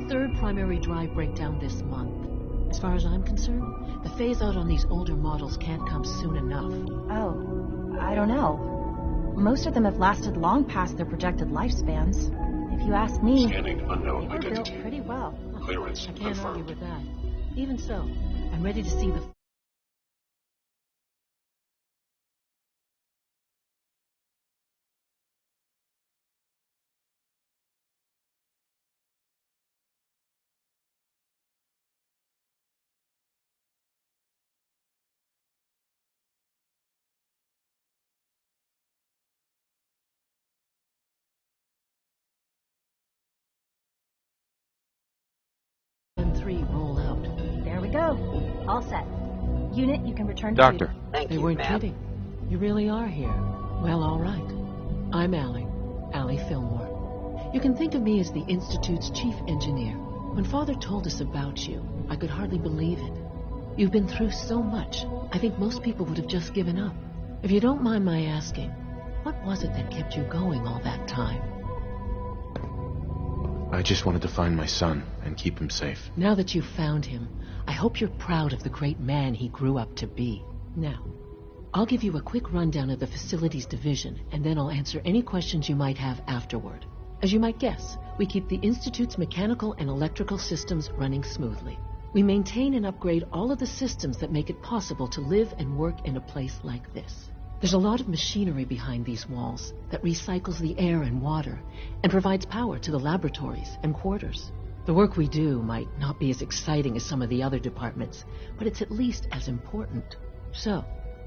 Third primary drive breakdown this month. As far as I'm concerned, the phase-out on these older models can't come soon enough. Oh, I don't know. Most of them have lasted long past their projected lifespans. If you ask me, Scanning unknown they were built identity. pretty well. Clearance I can't argue confirmed. with that. Even so, I'm ready to see the... N3 roll out. There we go. All set. Unit, you can return to Doctor. duty. Thank They you, weren't ma'am. kidding. You really are here. Well, all right. I'm Allie Fillmore. You can think of me as the Institute's chief engineer. When Father told us about you, I could hardly believe it. You've been through so much, I think most people would have just given up. If you don't mind my asking, what was it that kept you going all that time? I just wanted to find my son and keep him safe. Now that you've found him, I hope you're proud of the great man he grew up to be. Now, I'll give you a quick rundown of the facilities division, and then I'll answer any questions you might have afterward. As you might guess, we keep the Institute's mechanical and electrical systems running smoothly. We maintain and upgrade all of the systems that make it possible to live and work in a place like this. There's a lot of machinery behind these walls that recycles the air and water and provides power to the laboratories and quarters. The work we do might not be as exciting as some of the other departments, but it's at least as important. So,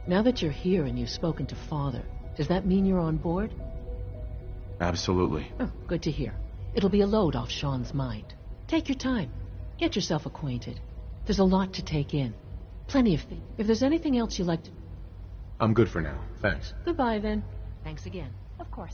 now that you're here and you've spoken to Father, does that mean you're on board? Absolutely. Oh, good to hear. It'll be a load off Sean's mind. Take your time. Get yourself acquainted. There's a lot to take in. Plenty of things. If there's anything else you'd like to... I'm good for now. Thanks. Goodbye, then. Thanks again. Of course.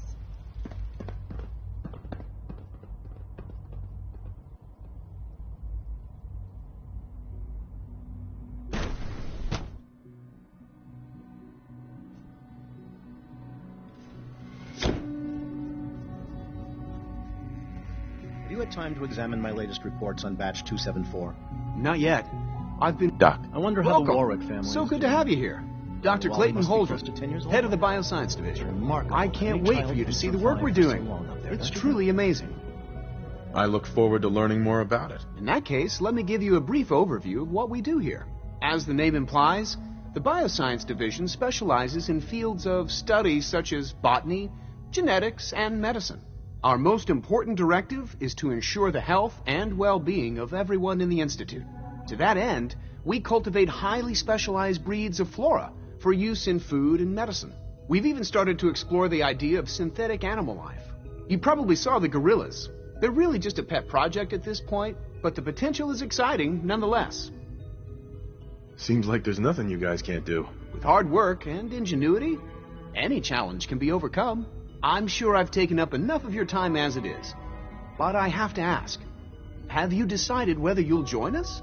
Have you had time to examine my latest reports on batch 274? Not yet. I've been... Doc. I wonder how Welcome. the Warwick family So is good to doing. have you here. Dr. Well, Clayton must be Holdren, close to 10 years old head of the now. Bioscience Division. Remarkable. I can't Any wait child for you to can see the work survive we're for so doing. long up there, It's don't you? truly amazing. I look forward to learning more about it. In that case, let me give you a brief overview of what we do here. As the name implies, the Bioscience Division specializes in fields of study such as botany, genetics, and medicine. Our most important directive is to ensure the health and well-being of everyone in the Institute. To that end, we cultivate highly specialized breeds of flora for use in food and medicine. We've even started to explore the idea of synthetic animal life. You probably saw the gorillas. They're really just a pet project at this point, but the potential is exciting nonetheless. Seems like there's nothing you guys can't do. With hard work and ingenuity, any challenge can be overcome. I'm sure I've taken up enough of your time as it is. But I have to ask, have you decided whether you'll join us?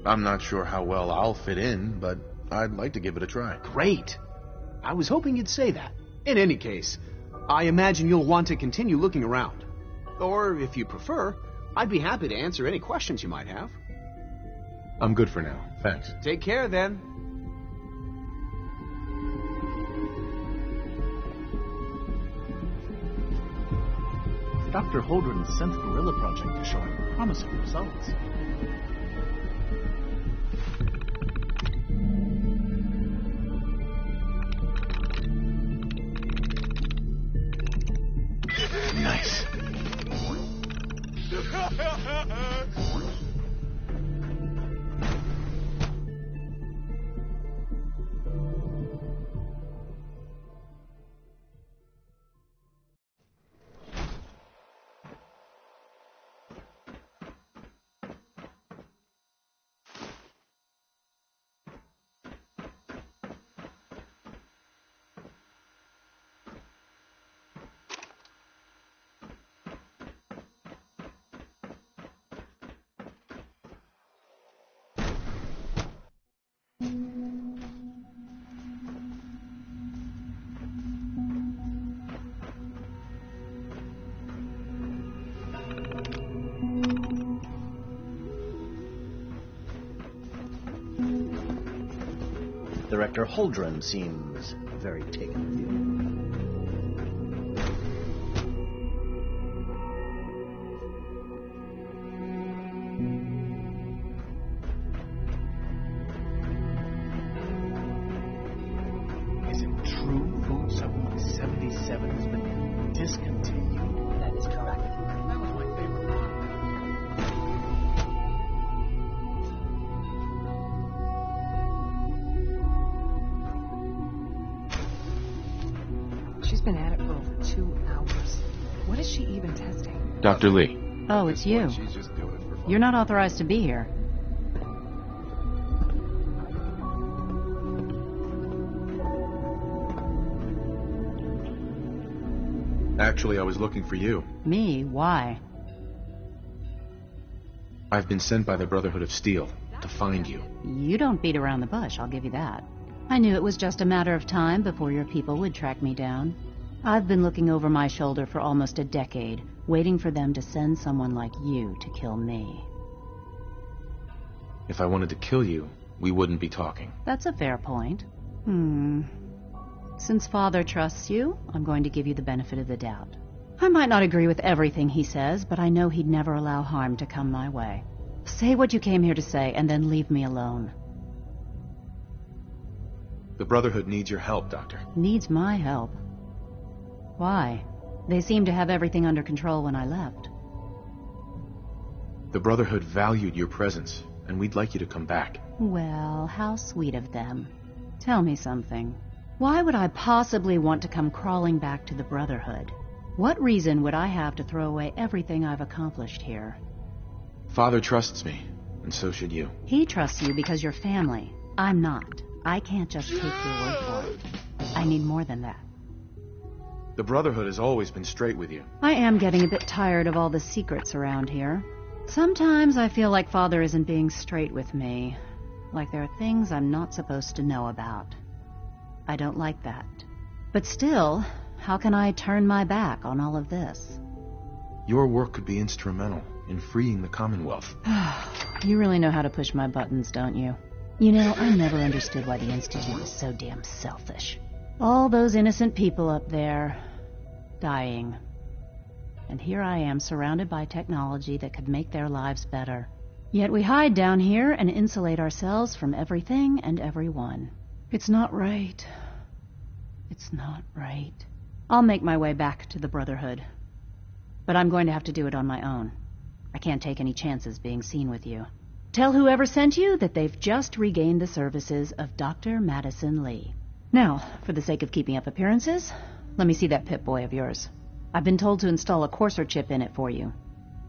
I'm not sure how well I'll fit in, but I'd like to give it a try. Great. I was hoping you'd say that. In any case, I imagine you'll want to continue looking around. Or, if you prefer, I'd be happy to answer any questions you might have. I'm good for now. Thanks. Take care, then. Dr. Holdren's Synth Gorilla project is showing promising results. Director Holdren seems very taken with you. Is it true Food Supplement 77 has been discontinued? That is correct. That was my favorite one. She's been at it for over 2 hours. What is she even testing? Dr. Lee. Oh, it's you. You're not authorized to be here. Actually, I was looking for you. Me? Why? I've been sent by the Brotherhood of Steel to find you. You don't beat around the bush, I'll give you that. I knew it was just a matter of time before your people would track me down. I've been looking over my shoulder for almost a decade, waiting for them to send someone like you to kill me. If I wanted to kill you, we wouldn't be talking. That's a fair point. Since Father trusts you, I'm going to give you the benefit of the doubt. I might not agree with everything he says, but I know he'd never allow harm to come my way. Say what you came here to say, and then leave me alone. The Brotherhood needs your help, Doctor. Needs my help? Why? They seemed to have everything under control when I left. The Brotherhood valued your presence, and we'd like you to come back. Well, how sweet of them. Tell me something. Why would I possibly want to come crawling back to the Brotherhood? What reason would I have to throw away everything I've accomplished here? Father trusts me, and so should you. He trusts you because you're family. I'm not. I can't just take your word for it. I need more than that. The Brotherhood has always been straight with you. I am getting a bit tired of all the secrets around here. Sometimes I feel like Father isn't being straight with me. Like there are things I'm not supposed to know about. I don't like that. But still, how can I turn my back on all of this? Your work could be instrumental in freeing the Commonwealth. You really know how to push my buttons, don't you? You know, I never understood why the Institute is so damn selfish. All those innocent people up there, dying. And here I am, surrounded by technology that could make their lives better. Yet we hide down here and insulate ourselves from everything and everyone. It's not right. It's not right. I'll make my way back to the Brotherhood. But I'm going to have to do it on my own. I can't take any chances being seen with you. Tell whoever sent you that they've just regained the services of Dr. Madison Lee. Now, for the sake of keeping up appearances, let me see that Pip-Boy of yours. I've been told to install a courser chip in it for you.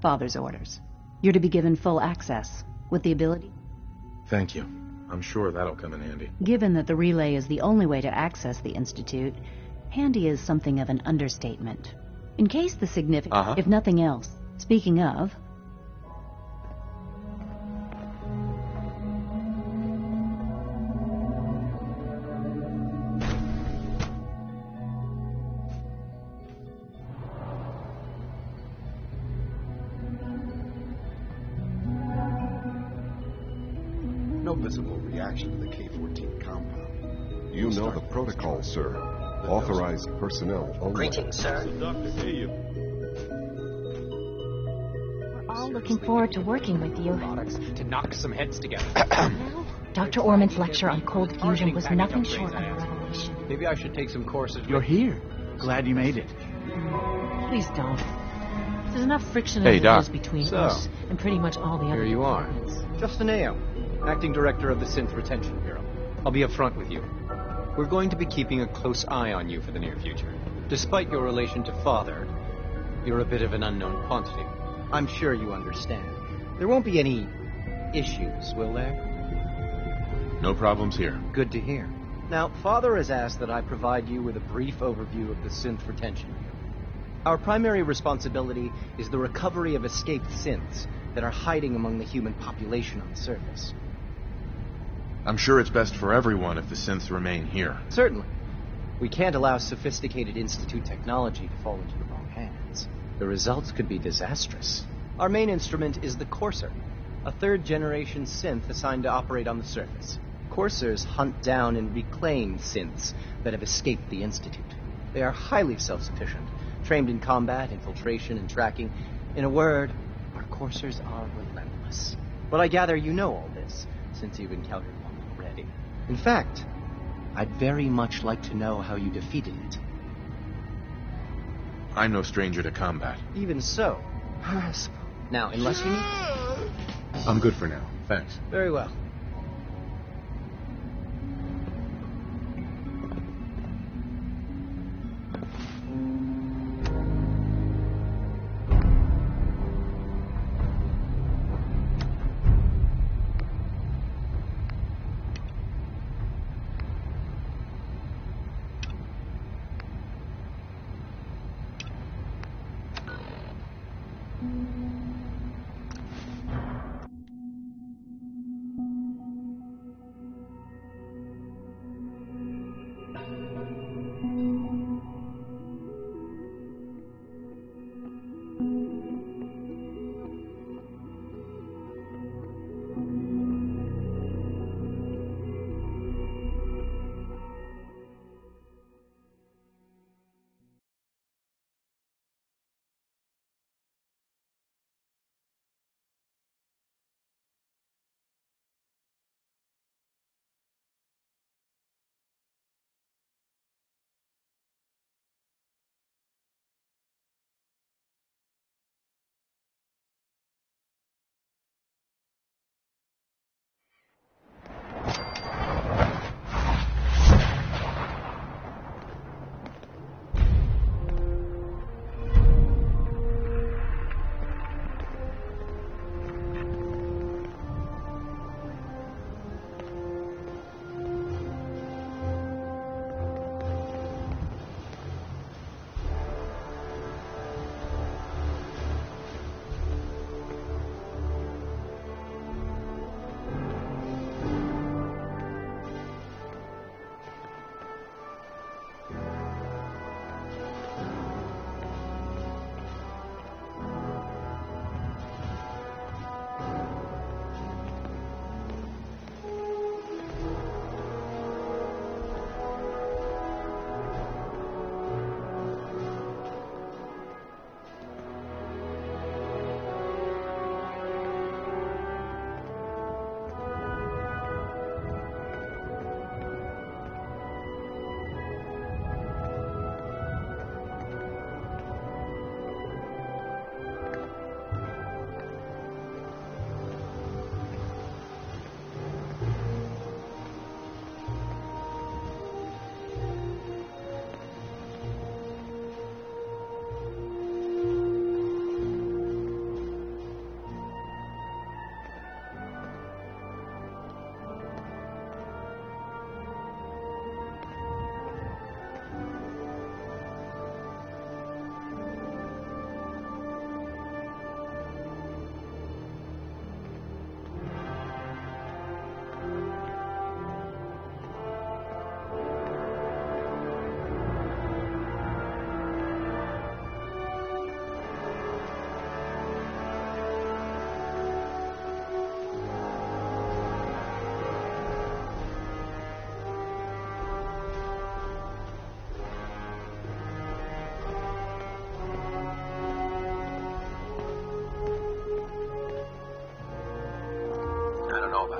Father's orders. You're to be given full access, with the ability... Thank you. I'm sure that'll come in handy. Given that the relay is the only way to access the Institute, handy is something of an understatement. In case the significant... If nothing else. Speaking of... No visible reaction to the K-14 compound. You know the protocol, sir. Authorized personnel only. Greetings, sir. We're all looking forward to working with you. To knock some heads together. Dr. Orman's lecture on cold fusion was nothing short of a revelation. Maybe I should take some courses. You're here. Glad you made it. Please don't. There's enough friction Hey, as it Doc. is between So, us and pretty much all the other Here you are. departments. Justin Ayo, Acting Director of the Synth Retention Bureau. I'll be upfront with you. We're going to be keeping a close eye on you for the near future. Despite your relation to Father, you're a bit of an unknown quantity. I'm sure you understand. There won't be any issues, will there? No problems here. Good to hear. Now, Father has asked that I provide you with a brief overview of the Synth Retention Bureau. Our primary responsibility is the recovery of escaped synths that are hiding among the human population on the surface. I'm sure it's best for everyone if the synths remain here. Certainly. We can't allow sophisticated Institute technology to fall into the wrong hands. The results could be disastrous. Our main instrument is the Courser, a third-generation synth assigned to operate on the surface. Coursers hunt down and reclaim synths that have escaped the Institute. They are highly self-sufficient, trained in combat, infiltration, and tracking. In a word, our Coursers are relentless. But I gather you know all this, since you've encountered one already. In fact, I'd very much like to know how you defeated it. I'm no stranger to combat. Even so. Now, unless you need... I'm good for now. Thanks. Very well.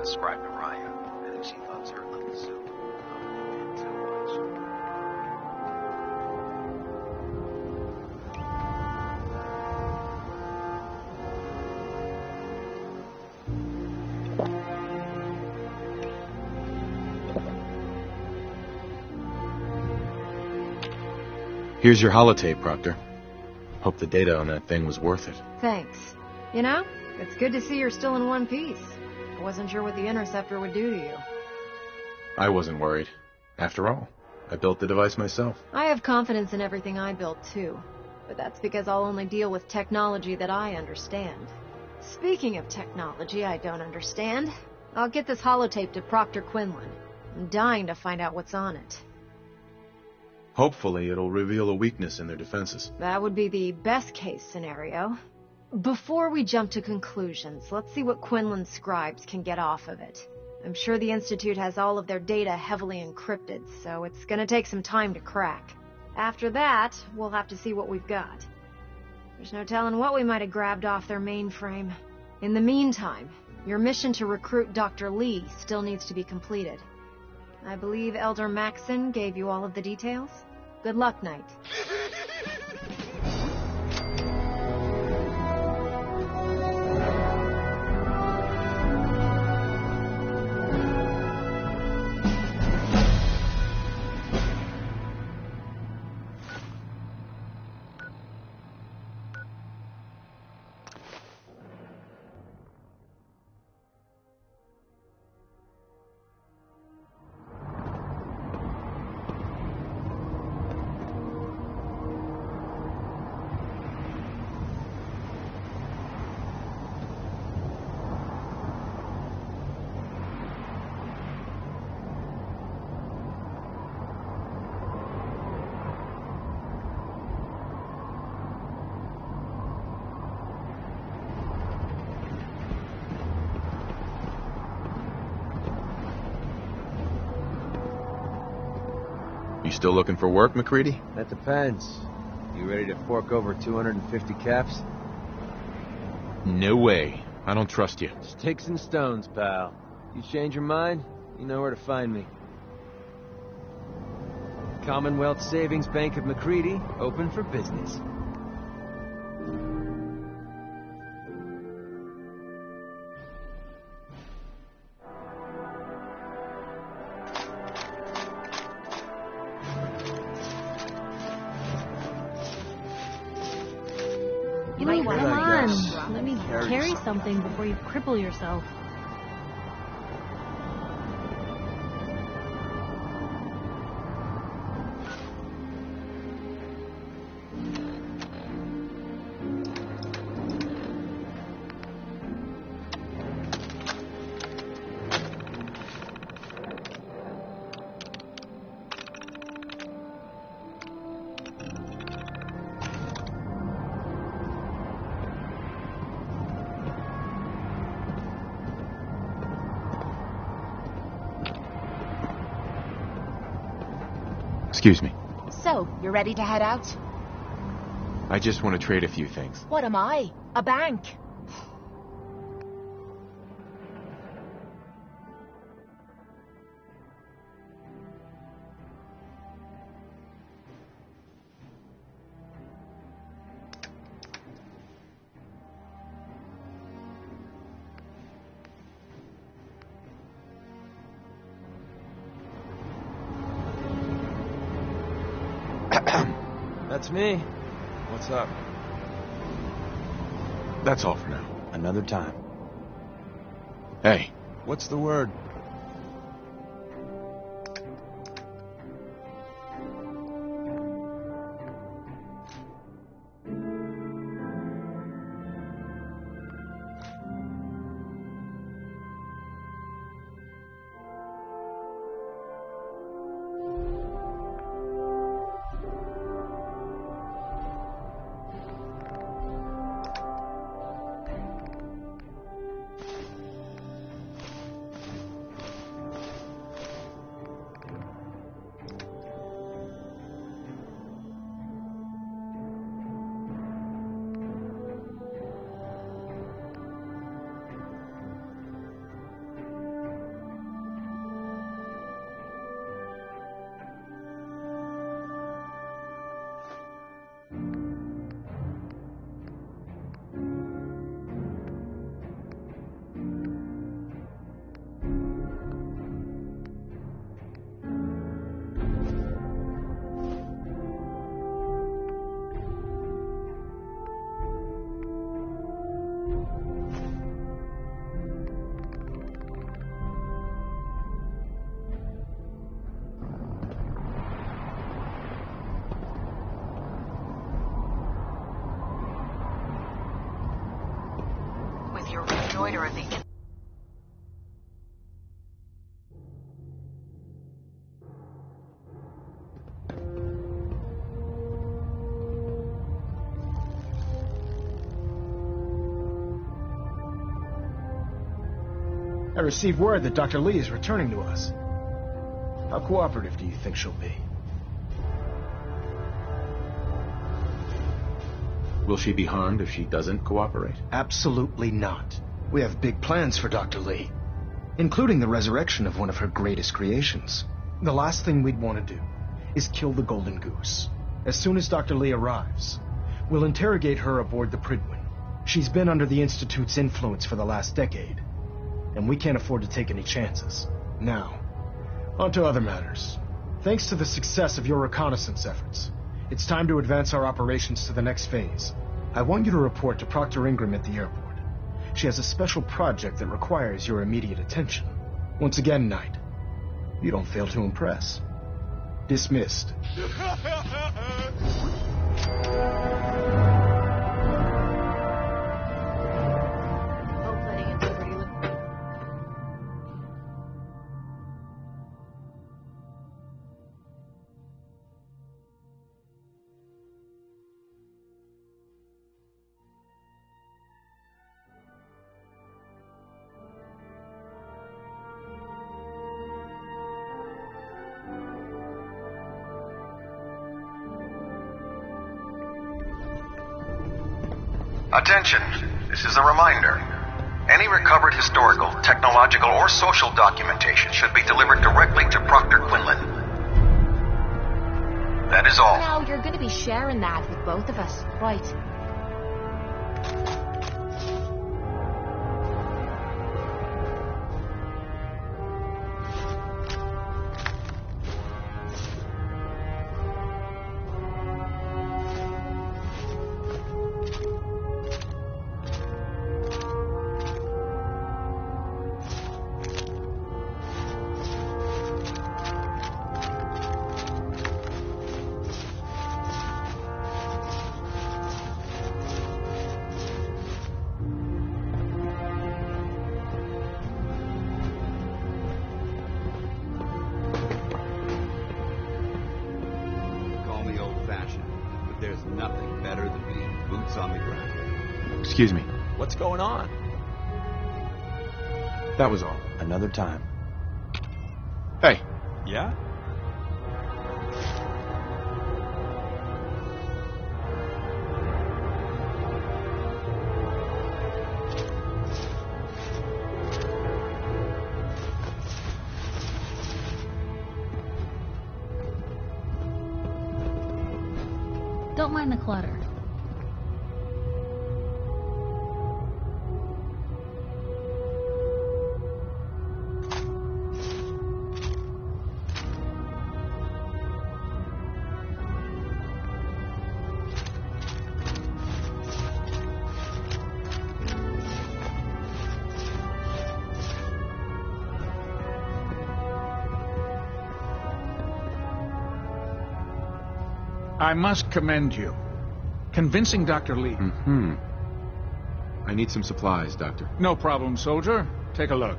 Scribe Mariah. I think she loves her little soup. Too much. Here's your holotape, Proctor. Hope the data on that thing was worth it. Thanks. You know, it's good to see you're still in one piece. I wasn't sure what the Interceptor would do to you. I wasn't worried. After all, I built the device myself. I have confidence in everything I built, too. But that's because I'll only deal with technology that I understand. Speaking of technology I don't understand, I'll get this holotape to Proctor Quinlan. I'm dying to find out what's on it. Hopefully it'll reveal a weakness in their defenses. That would be the best-case scenario. Before we jump to conclusions, let's see what Quinlan's scribes can get off of it. I'm sure the Institute has all of their data heavily encrypted, so it's gonna take some time to crack. After that, we'll have to see what we've got. There's no telling what we might have grabbed off their mainframe. In the meantime, your mission to recruit Dr. Lee still needs to be completed. I believe Elder Maxson gave you all of the details. Good luck, Knight. You still looking for work, MacReady? That depends. You ready to fork over 250 caps? No way. I don't trust you. Sticks and stones, pal. You change your mind, you know where to find me. Commonwealth Savings Bank of MacReady, open for business. Come on, let me carry something before you cripple yourself. Excuse me. So, you're ready to head out? I just want to trade a few things. What am I? A bank? That's me. What's up? That's all for now. Another time. Hey. What's the word? join her at the... I received word that Dr. Lee is returning to us. How cooperative do you think she'll be? Will she be harmed if she doesn't cooperate? Absolutely not. We have big plans for Dr. Lee, including the resurrection of one of her greatest creations. The last thing we'd want to do is kill the Golden Goose. As soon as Dr. Lee arrives, we'll interrogate her aboard the Prydwen. She's been under the Institute's influence for the last decade, and we can't afford to take any chances. Now, on to other matters. Thanks to the success of your reconnaissance efforts, it's time to advance our operations to the next phase. I want you to report to Proctor Ingram at the airport. She has a special project that requires your immediate attention. Once again, Knight, you don't fail to impress. Dismissed. Attention, this is a reminder. Any recovered historical, technological, or social documentation should be delivered directly to Proctor Quinlan. That is all. No, you're going to be sharing that with both of us. Right. Excuse me. What's going on? That was all. Another time. Hey. Yeah? Don't mind the clutter. I must commend you. Convincing Dr. Lee. I need some supplies, Doctor. No problem, soldier. Take a look.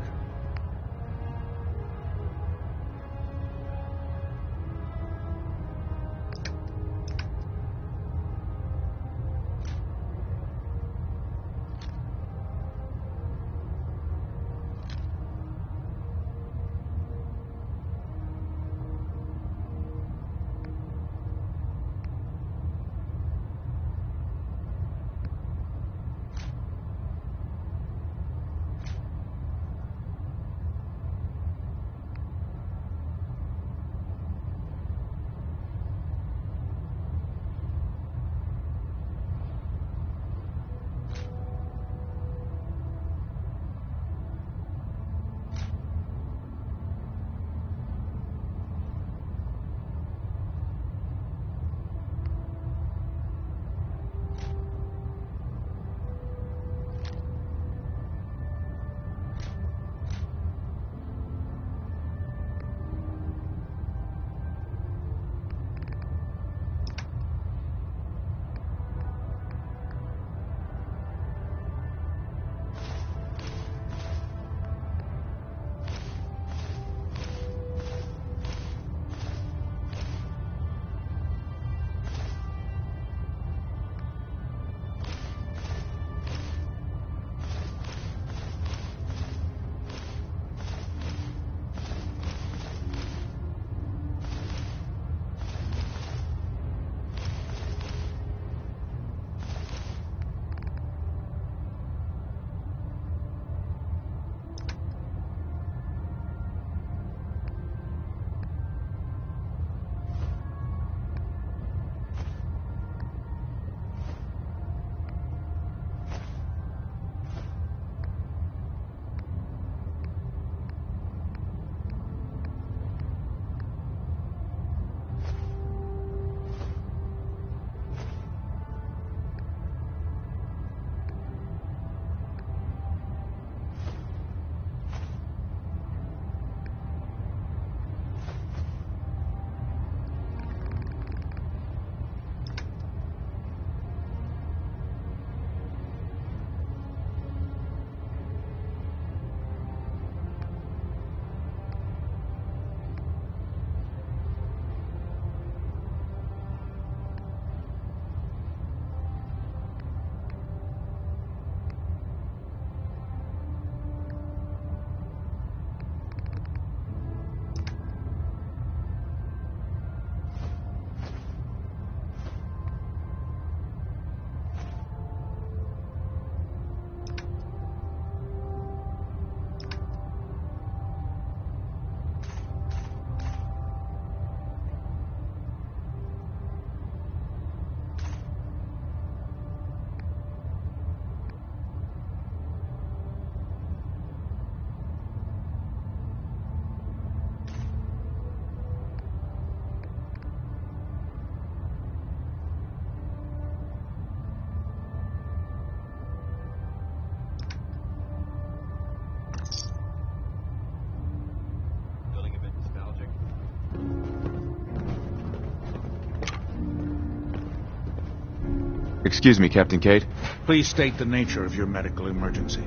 Excuse me, Captain Cade. Please state the nature of your medical emergency.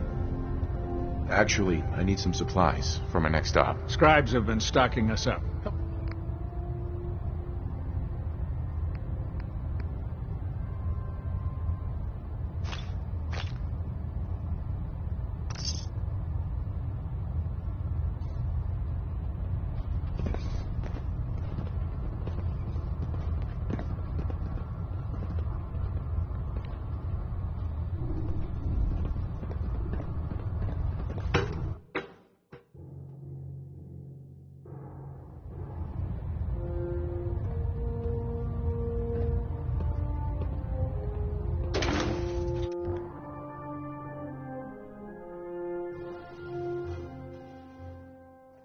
Actually, I need some supplies for my next stop. Scribes have been stocking us up.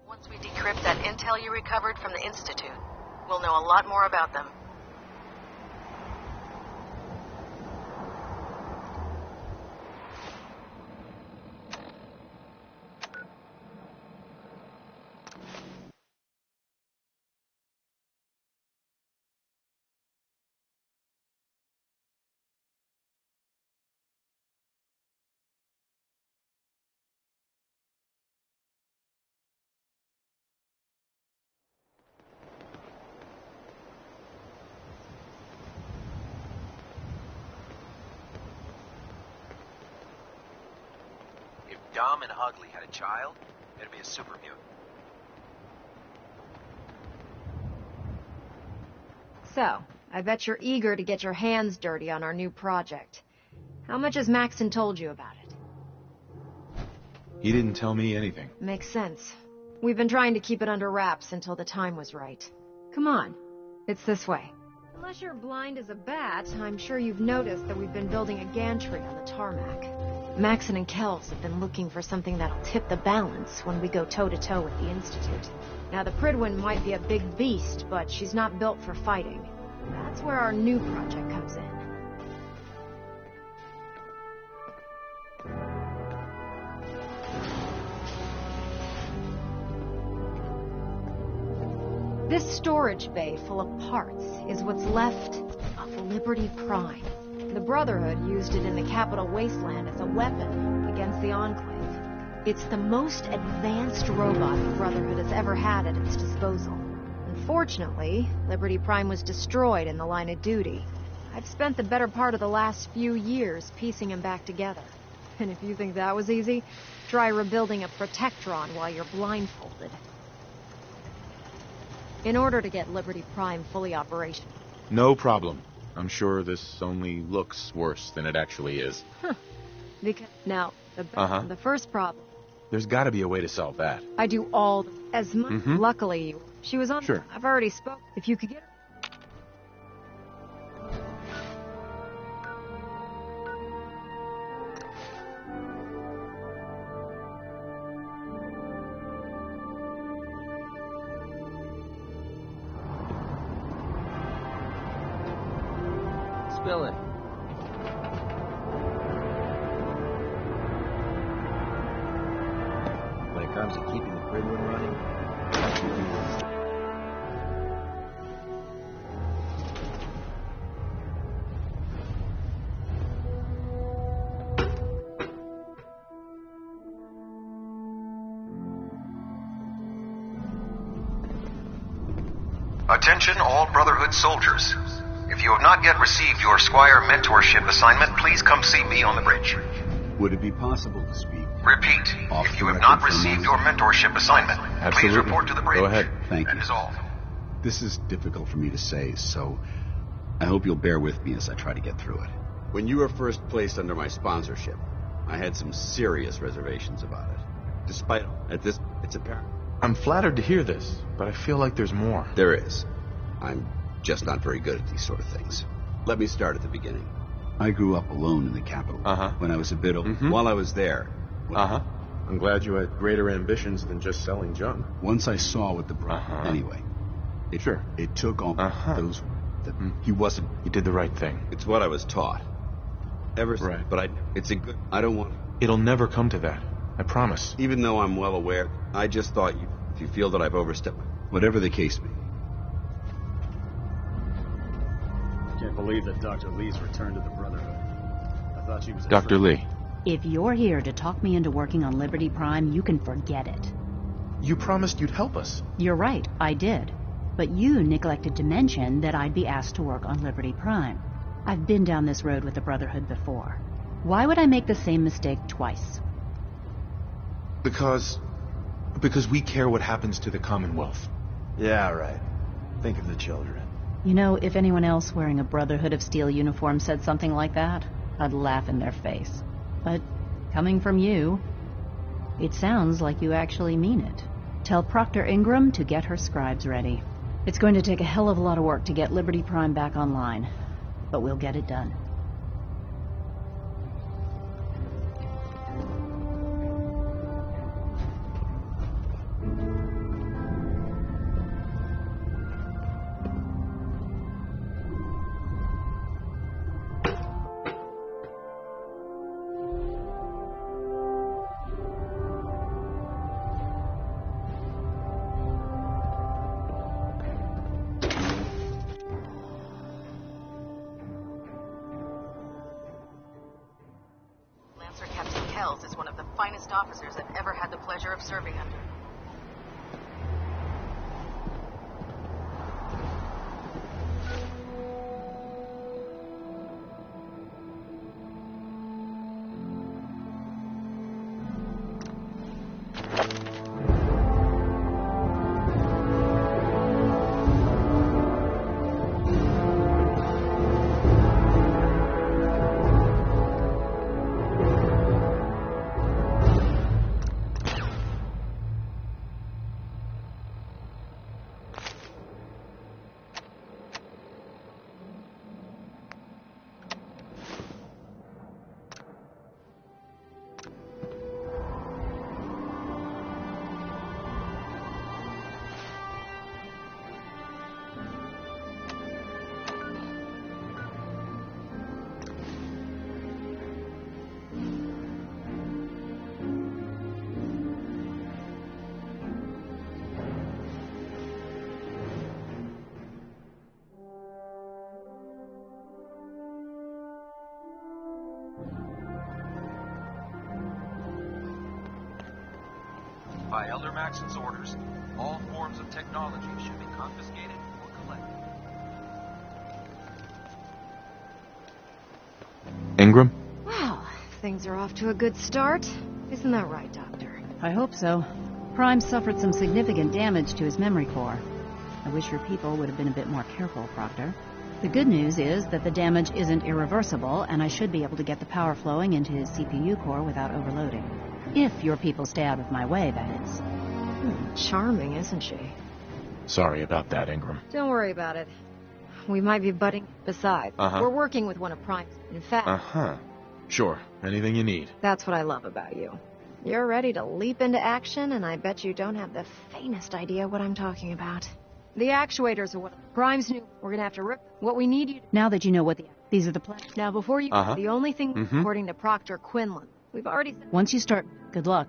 Once we decrypt that intel you recovered from the Institute, we'll know a lot more about them. Dom and Ugly had a child, it'd be a super mutant. So, I bet you're eager to get your hands dirty on our new project. How much has Maxon told you about it? He didn't tell me anything. Makes sense. We've been trying to keep it under wraps until the time was right. Come on, it's this way. Unless you're blind as a bat, I'm sure you've noticed that we've been building a gantry on the tarmac. Maxon and Kells have been looking for something that'll tip the balance when we go toe-to-toe with the Institute. Now, the Prydwen might be a big beast, but she's not built for fighting. That's where our new project comes in. This storage bay full of parts is what's left of Liberty Prime. The Brotherhood used it in the Capital Wasteland as a weapon against the Enclave. It's the most advanced robot the Brotherhood has ever had at its disposal. Unfortunately, Liberty Prime was destroyed in the line of duty. I've spent the better part of the last few years piecing him back together. And if you think that was easy, try rebuilding a Protectron while you're blindfolded. In order to get Liberty Prime fully operational. No problem. I'm sure this only looks worse than it actually is. Huh. Because now, the first problem. There's got to be a way to solve that. I do all as much. Luckily, she was on. Sure. I've already spoke. If you could get her. Spill it. When it comes to keeping the Prydwen running, what you do is... Attention all Brotherhood soldiers. If you have not yet received your Squire mentorship assignment, please come see me on the bridge. Would it be possible to speak? Repeat, if you have not received your mentorship assignment, please report to the bridge. Go ahead. Thank you. That is all. This is difficult for me to say, so I hope you'll bear with me as I try to get through it. When you were first placed under my sponsorship, I had some serious reservations about it. Despite at this, it's apparent. I'm flattered to hear this, but I feel like there's more. There is. I'm just not very good at these sort of things. Let me start at the beginning. I grew up alone in the capital. When I was a bit old. While I was there. I'm glad you had greater ambitions than just selling junk. Once I saw what the anyway. It took all those. He wasn't. You did the right thing. It's what I was taught. Ever since. Right. But it's a good. I don't want. It'll never come to that. I promise. Even though I'm well aware, I just thought if you feel that I've overstepped. Whatever the case may be. believe that Dr. Lee's returned to the Brotherhood. I thought she was a Dr. Lee. If you're here to talk me into working on Liberty Prime, you can forget it. You promised you'd help us. You're right, I did. But you neglected to mention that I'd be asked to work on Liberty Prime. I've been down this road with the Brotherhood before. Why would I make the same mistake twice? Because we care what happens to the Commonwealth. Yeah, right. Think of the children. You know, if anyone else wearing a Brotherhood of Steel uniform said something like that, I'd laugh in their face. But coming from you, it sounds like you actually mean it. Tell Proctor Ingram to get her scribes ready. It's going to take a hell of a lot of work to get Liberty Prime back online, but we'll get it done. Is one of the finest officers I've ever had the pleasure of serving under. By Elder Maxon's orders, all forms of technology should be confiscated or collected. Ingram? Wow, things are off to a good start. Isn't that right, Doctor? I hope so. Prime suffered some significant damage to his memory core. I wish your people would have been a bit more careful, Proctor. The good news is that the damage isn't irreversible, and I should be able to get the power flowing into his CPU core without overloading. If your people stay out of my way, that is. Charming, isn't she? Sorry about that, Ingram. Don't worry about it. We might be butting. Besides, we're working with one of Prime's. In fact... Sure. Anything you need. That's what I love about you. You're ready to leap into action, and I bet you don't have the faintest idea what I'm talking about. The actuators are what Prime's new. We're gonna have to rip what we need you to... Now that you know what these are the plans. Now, before you... The only thing, according to Proctor Quinlan, we've already... Once you start, good luck.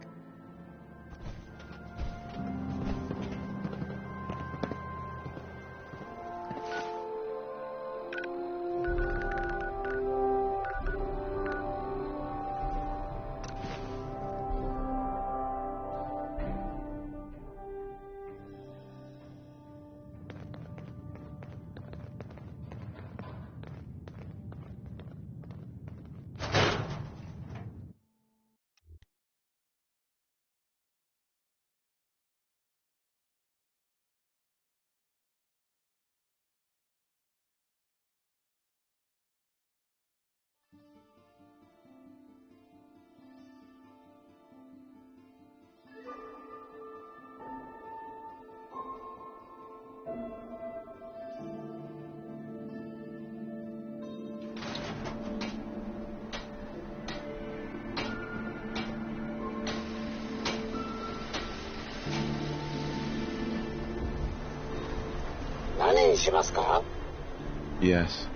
Yes.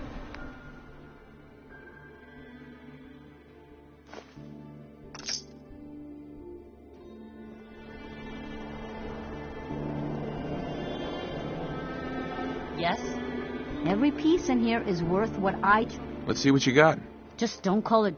Yes? Every piece in here is worth what I... Let's see what you got. Just don't call it...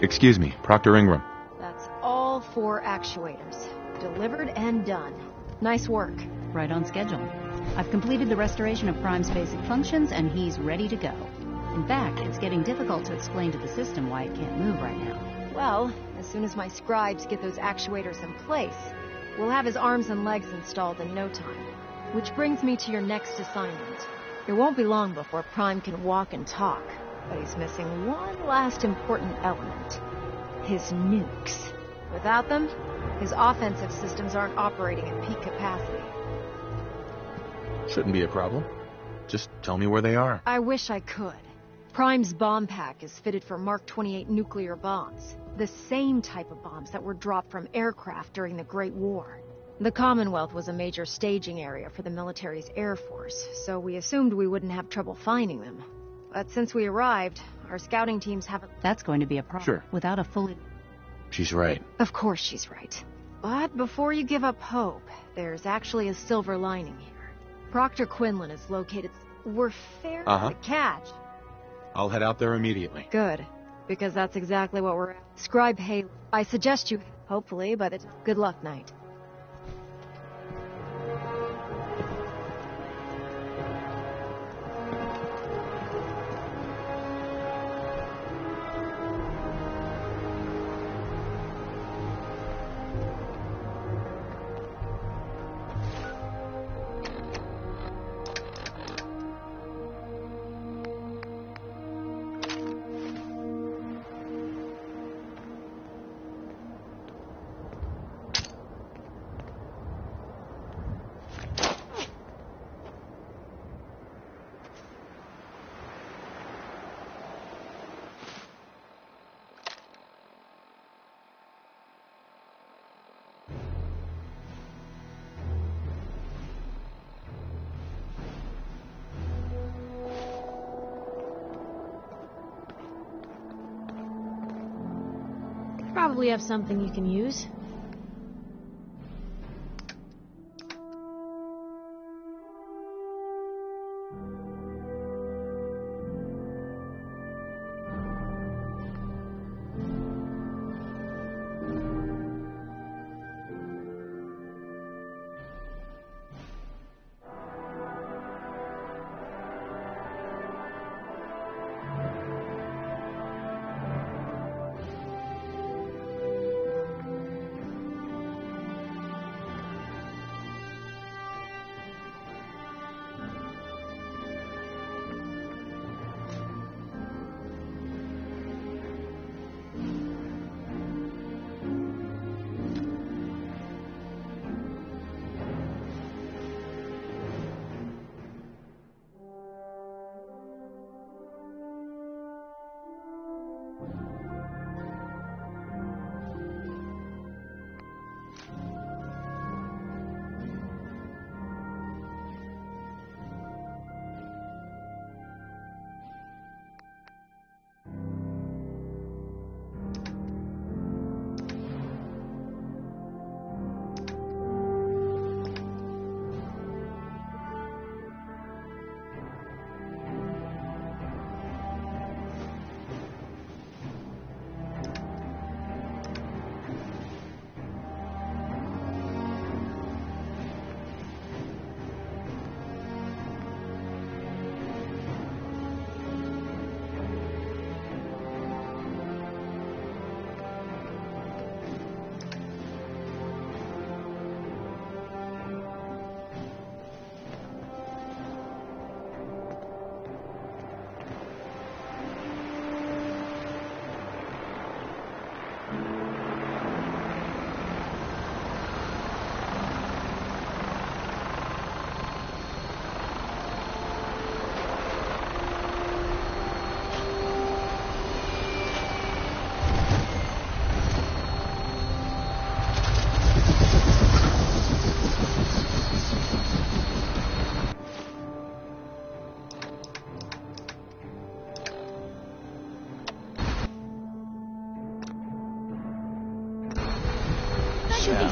Excuse me, Proctor Ingram. That's all 4 actuators. Delivered and done. Nice work. Right on schedule. I've completed the restoration of Prime's basic functions, and he's ready to go. In fact, it's getting difficult to explain to the system why it can't move right now. Well, as soon as my scribes get those actuators in place, we'll have his arms and legs installed in no time. Which brings me to your next assignment. It won't be long before Prime can walk and talk, but he's missing one last important element. His nukes. Without them, his offensive systems aren't operating at peak capacity. Shouldn't be a problem. Just tell me where they are. I wish I could. Prime's bomb pack is fitted for Mark 28 nuclear bombs. The same type of bombs that were dropped from aircraft during the Great War. The Commonwealth was a major staging area for the military's Air Force, so we assumed we wouldn't have trouble finding them. But since we arrived, our scouting teams haven't... That's going to be a problem. Sure. Without a fully... She's right. Of course she's right. But before you give up hope, there's actually a silver lining here. Proctor Quinlan is located... We're fair to catch. I'll head out there immediately. Good, because that's exactly what we're at. Scribe Haley, I suggest you, hopefully, by the time... Good luck, Knight. Probably have something you can use.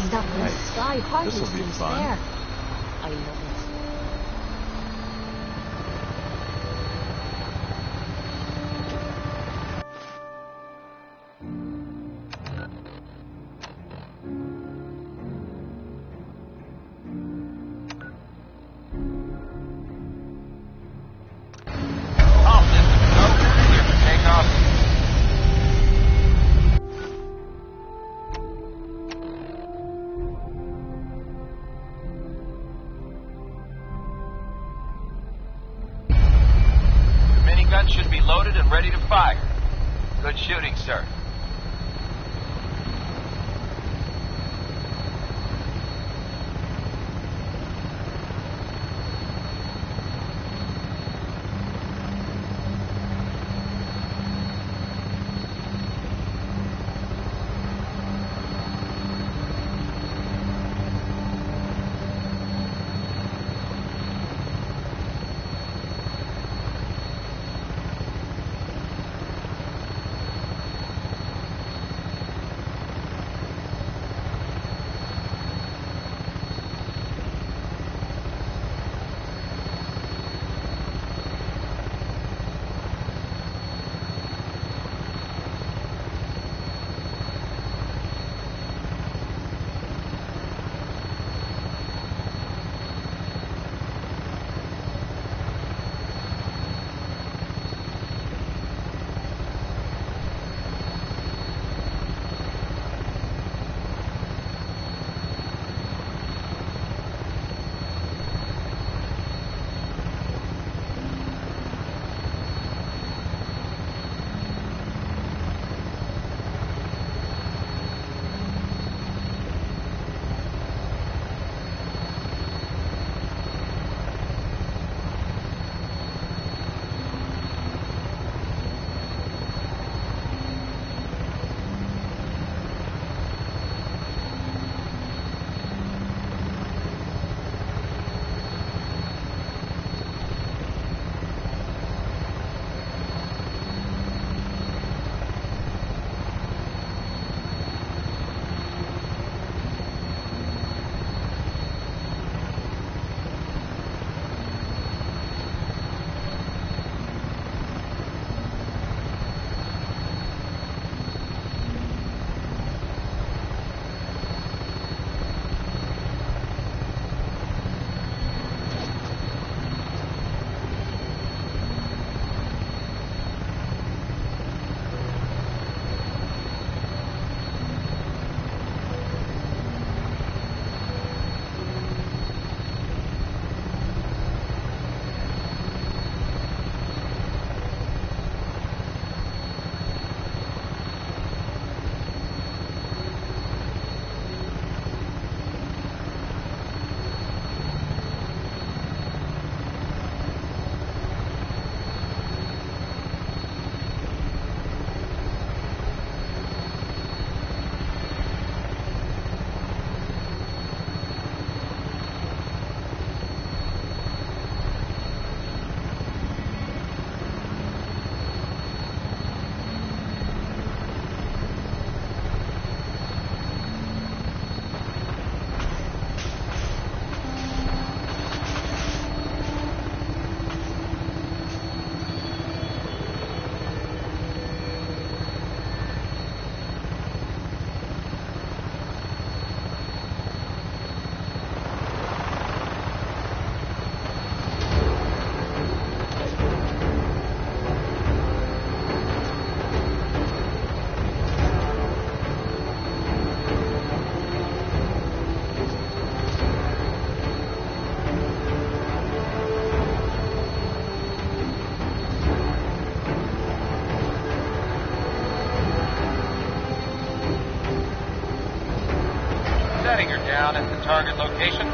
Stuff in the sky hardly This'll be seems fun. fair. I love it. Should be loaded and ready to fire. Good shooting, sir. Tiger down at the target location.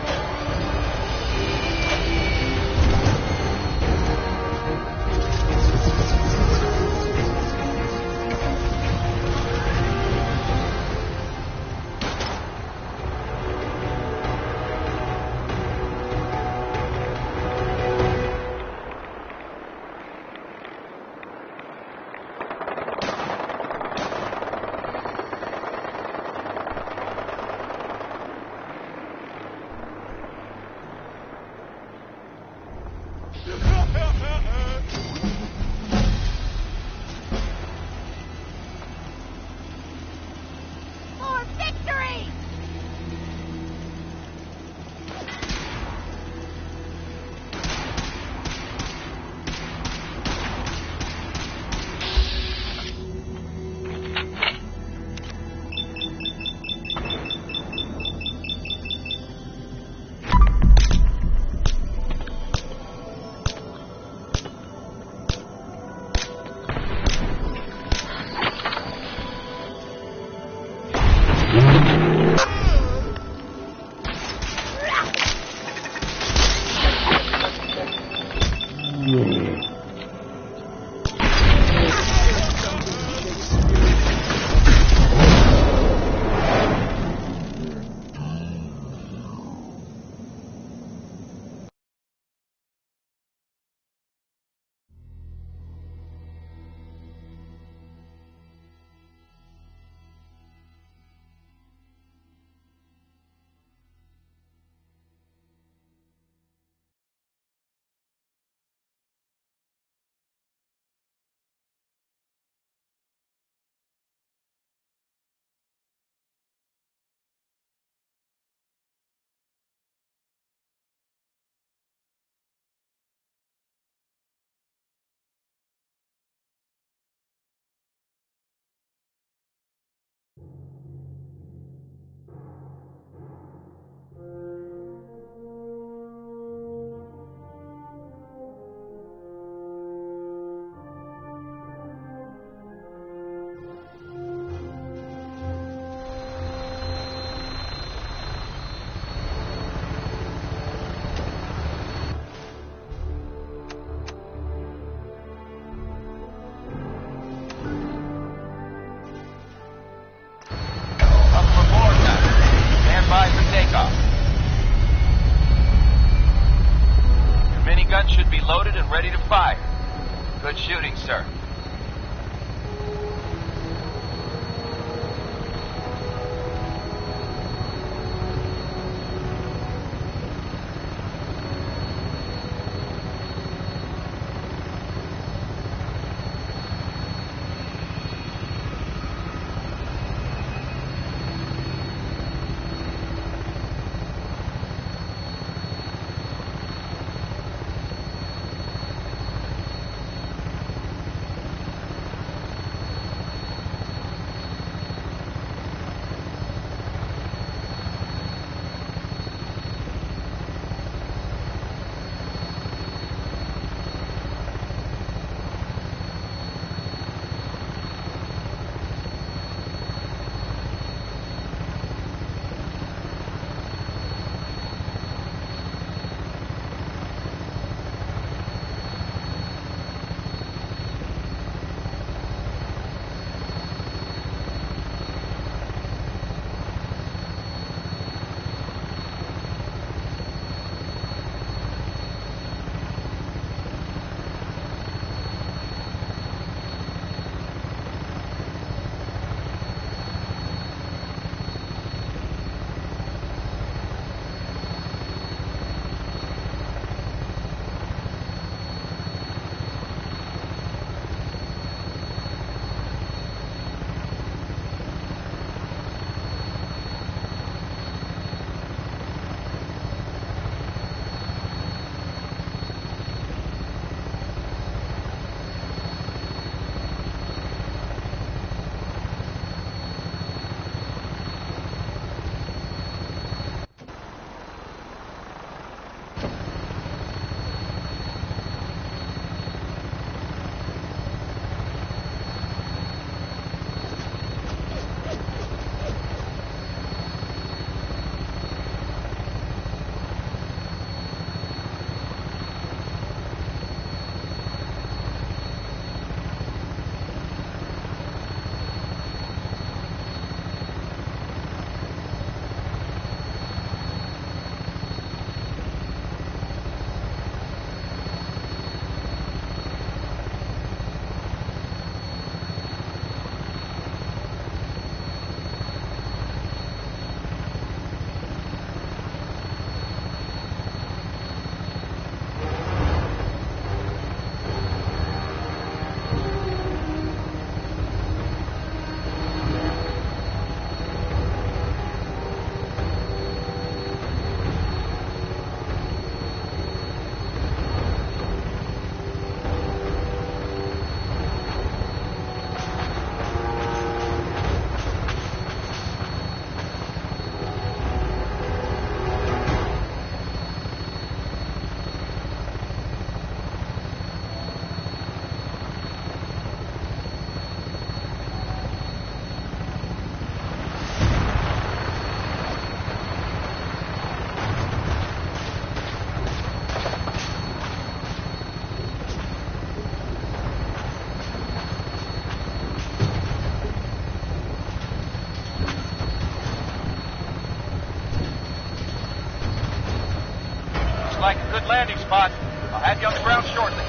Gun should be loaded and ready to fire. Good shooting, sir. like a good landing spot. I'll have you on the ground shortly.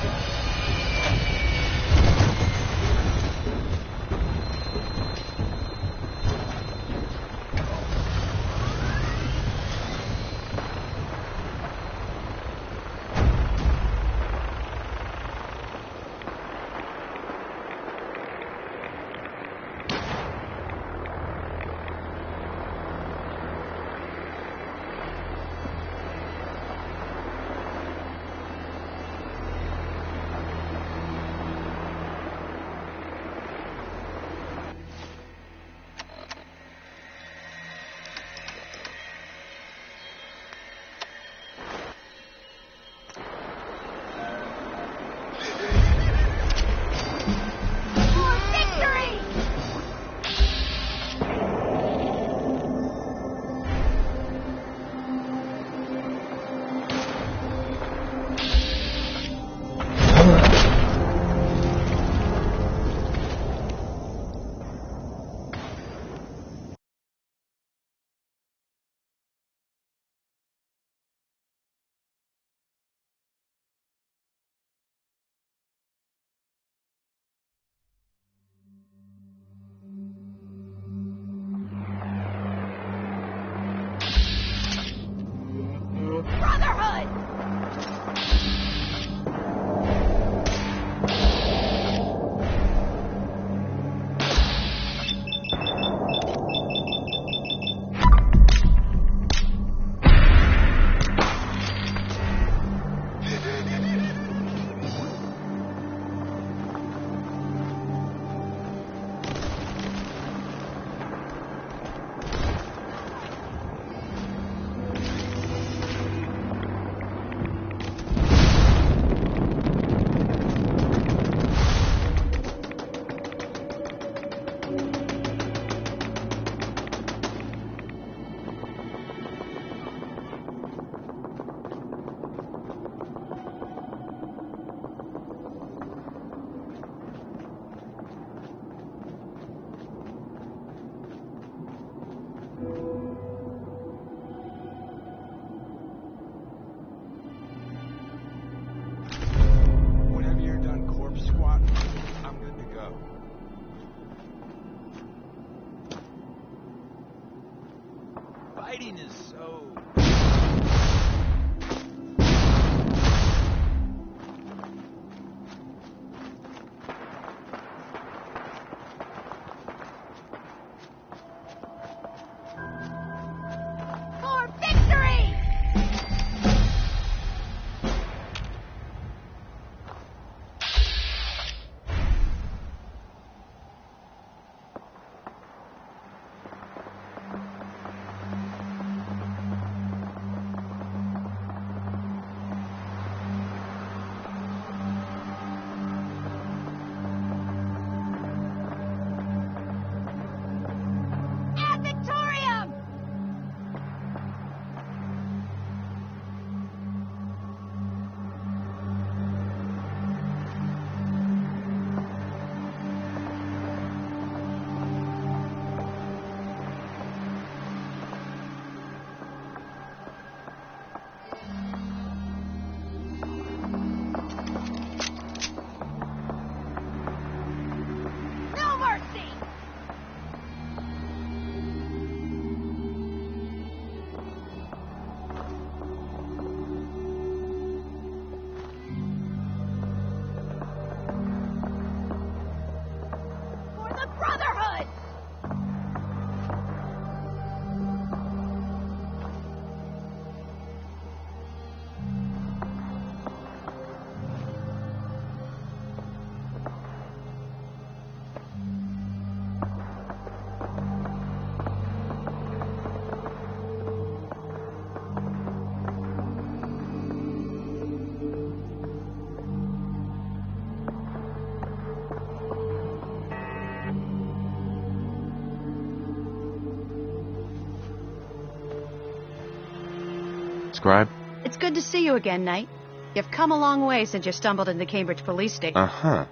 Fighting is so... For victory! Scribe? It's good to see you again, Knight. You've come a long way since you stumbled into the Cambridge police station. Uh-huh.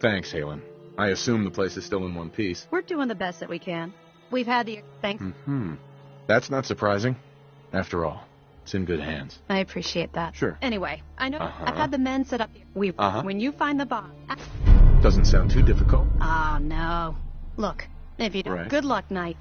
Thanks, Halen. I assume the place is still in one piece. We're doing the best that we can. We've had the... Thanks. Mm-hmm. That's not surprising. After all, It's in good hands. I appreciate that. Sure. Anyway, I know I've had the men set up. When you find the bomb. Doesn't sound too difficult. Oh, no. Look, if you don't, Right. good luck, Knight.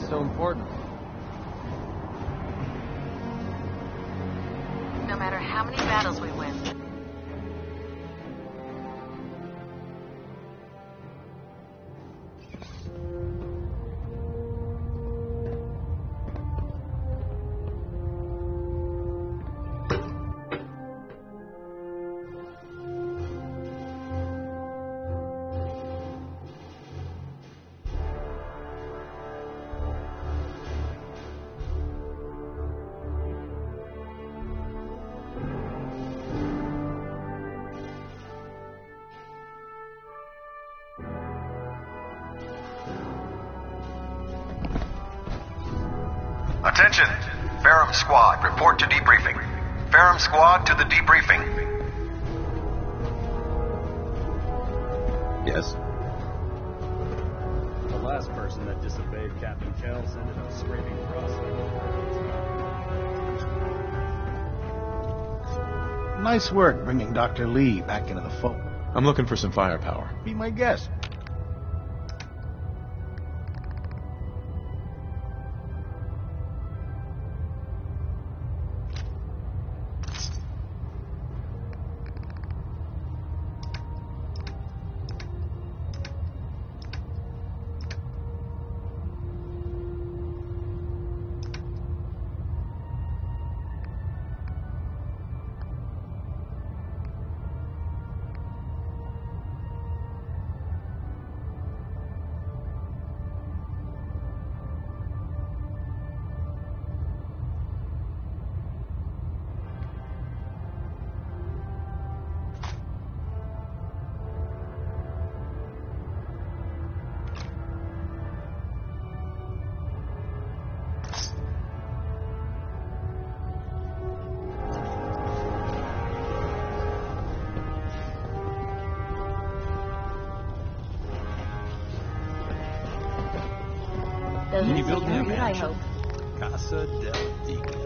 So important. No matter how many battles we win. Attention! Ferrum Squad, report to debriefing. Ferrum Squad to the debriefing. Yes? The last person that disobeyed Captain Kells ended up scraping across the Nice work bringing Dr. Lee back into the fold. I'm looking for some firepower. Be my guest. Doesn't You build sound me a good, I mansion. hope. Casa del Deacon.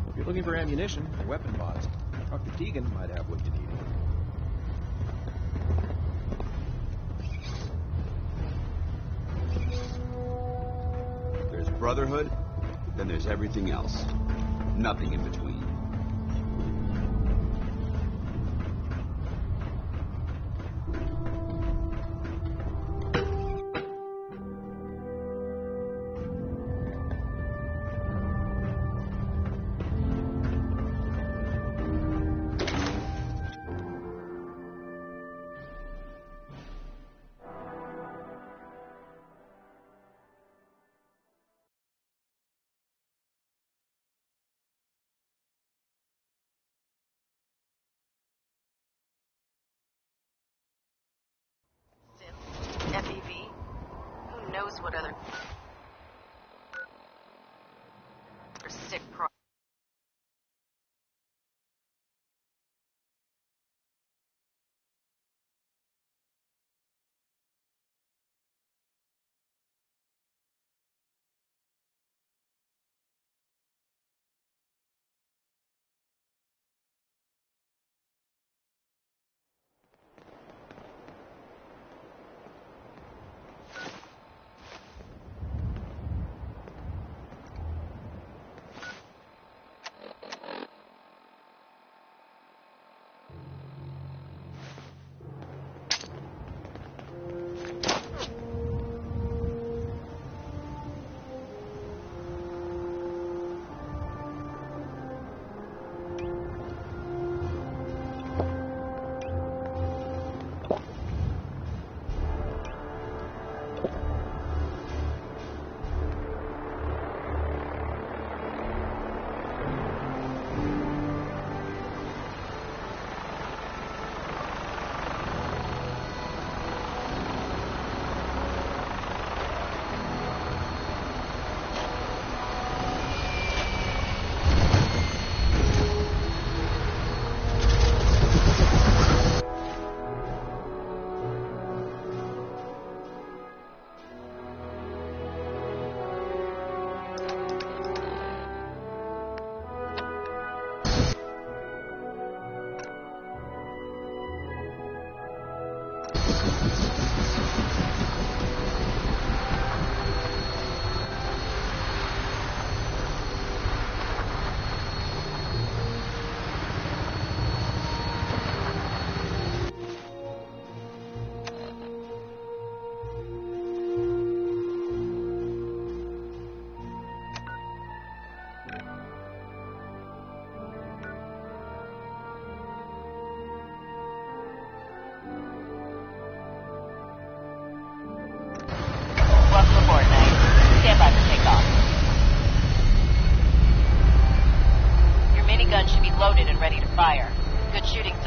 If you're looking for ammunition or weapon mods, Dr. Deegan might have what you need. There's Brotherhood, then there's everything else. Nothing in between.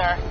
sir.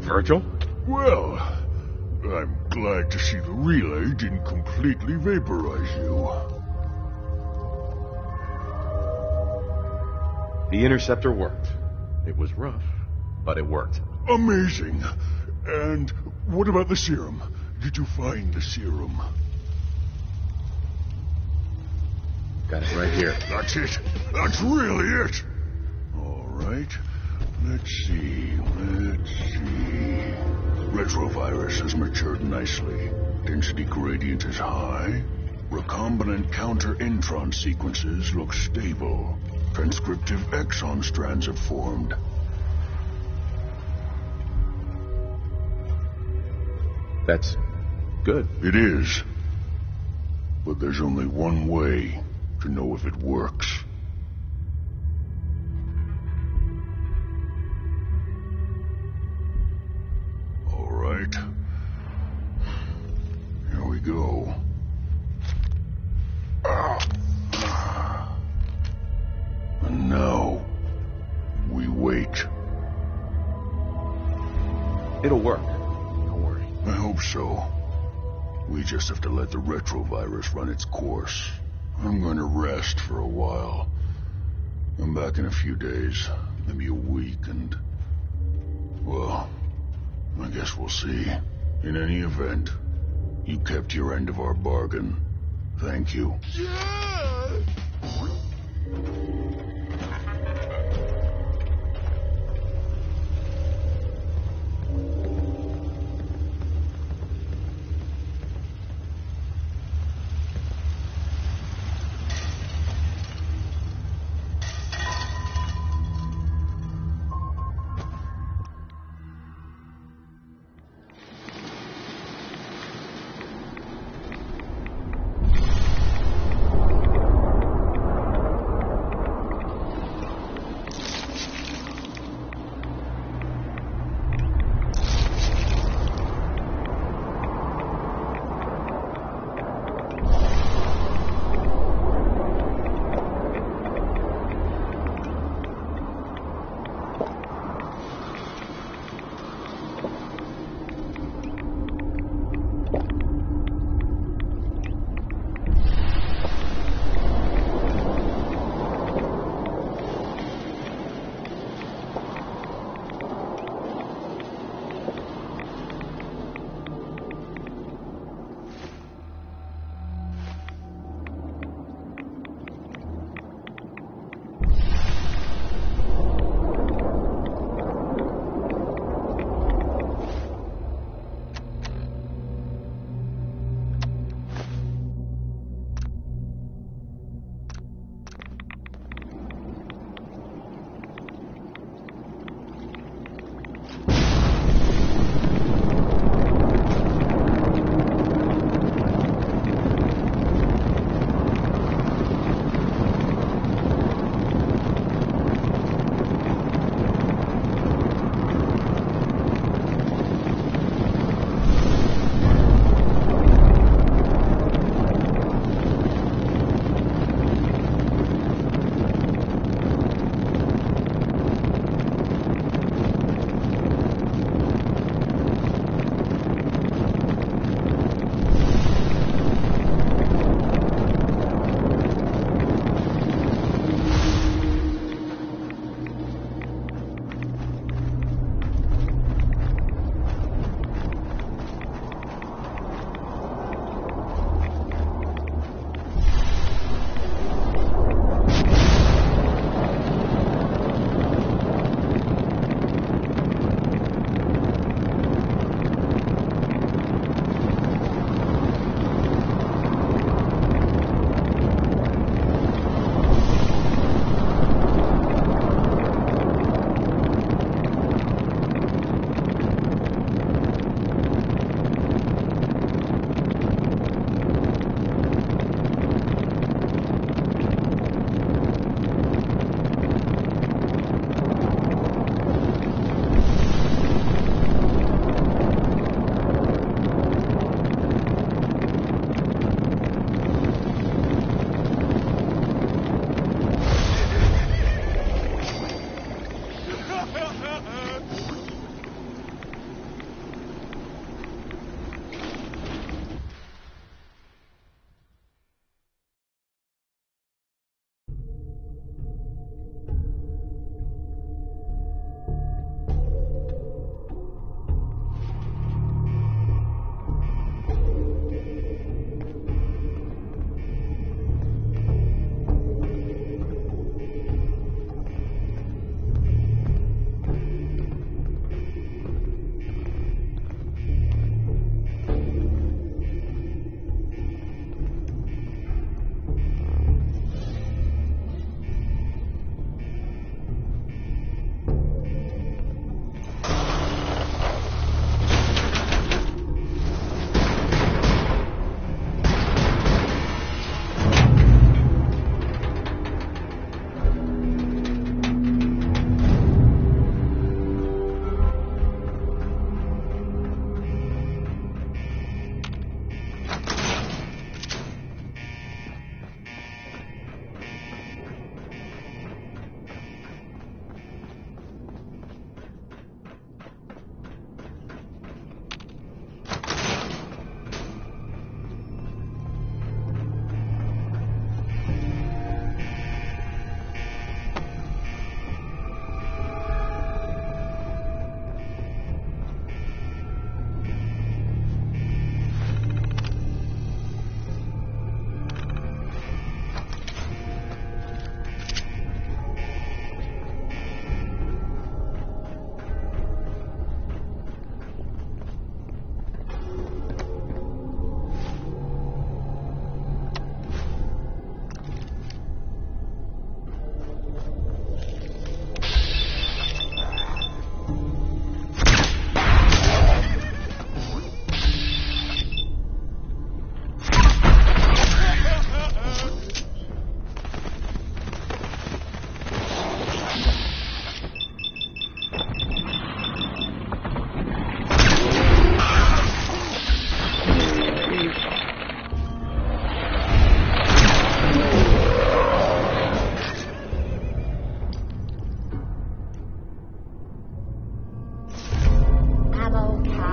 Virgil? Well, I'm glad to see the relay didn't completely vaporize you. The interceptor worked. It was rough, but it worked. Amazing. And what about the serum? Did you find the serum? Got it right here. That's it. That's really it. All right. Let's see. Retrovirus has matured nicely. Density gradient is high. Recombinant counter-intron sequences look stable. Transcriptive exon strands have formed. That's good. It is. But there's only one way to know if it works. All right. Here we go. And now, we wait. It'll work. I hope so. We just have to let the retrovirus run its course. I'm going to rest for a while. I'm back in a few days, maybe a week, and... well, I guess we'll see. In any event, you kept your end of our bargain. Thank you.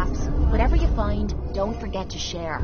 laughs. Whatever you find, don't forget to share.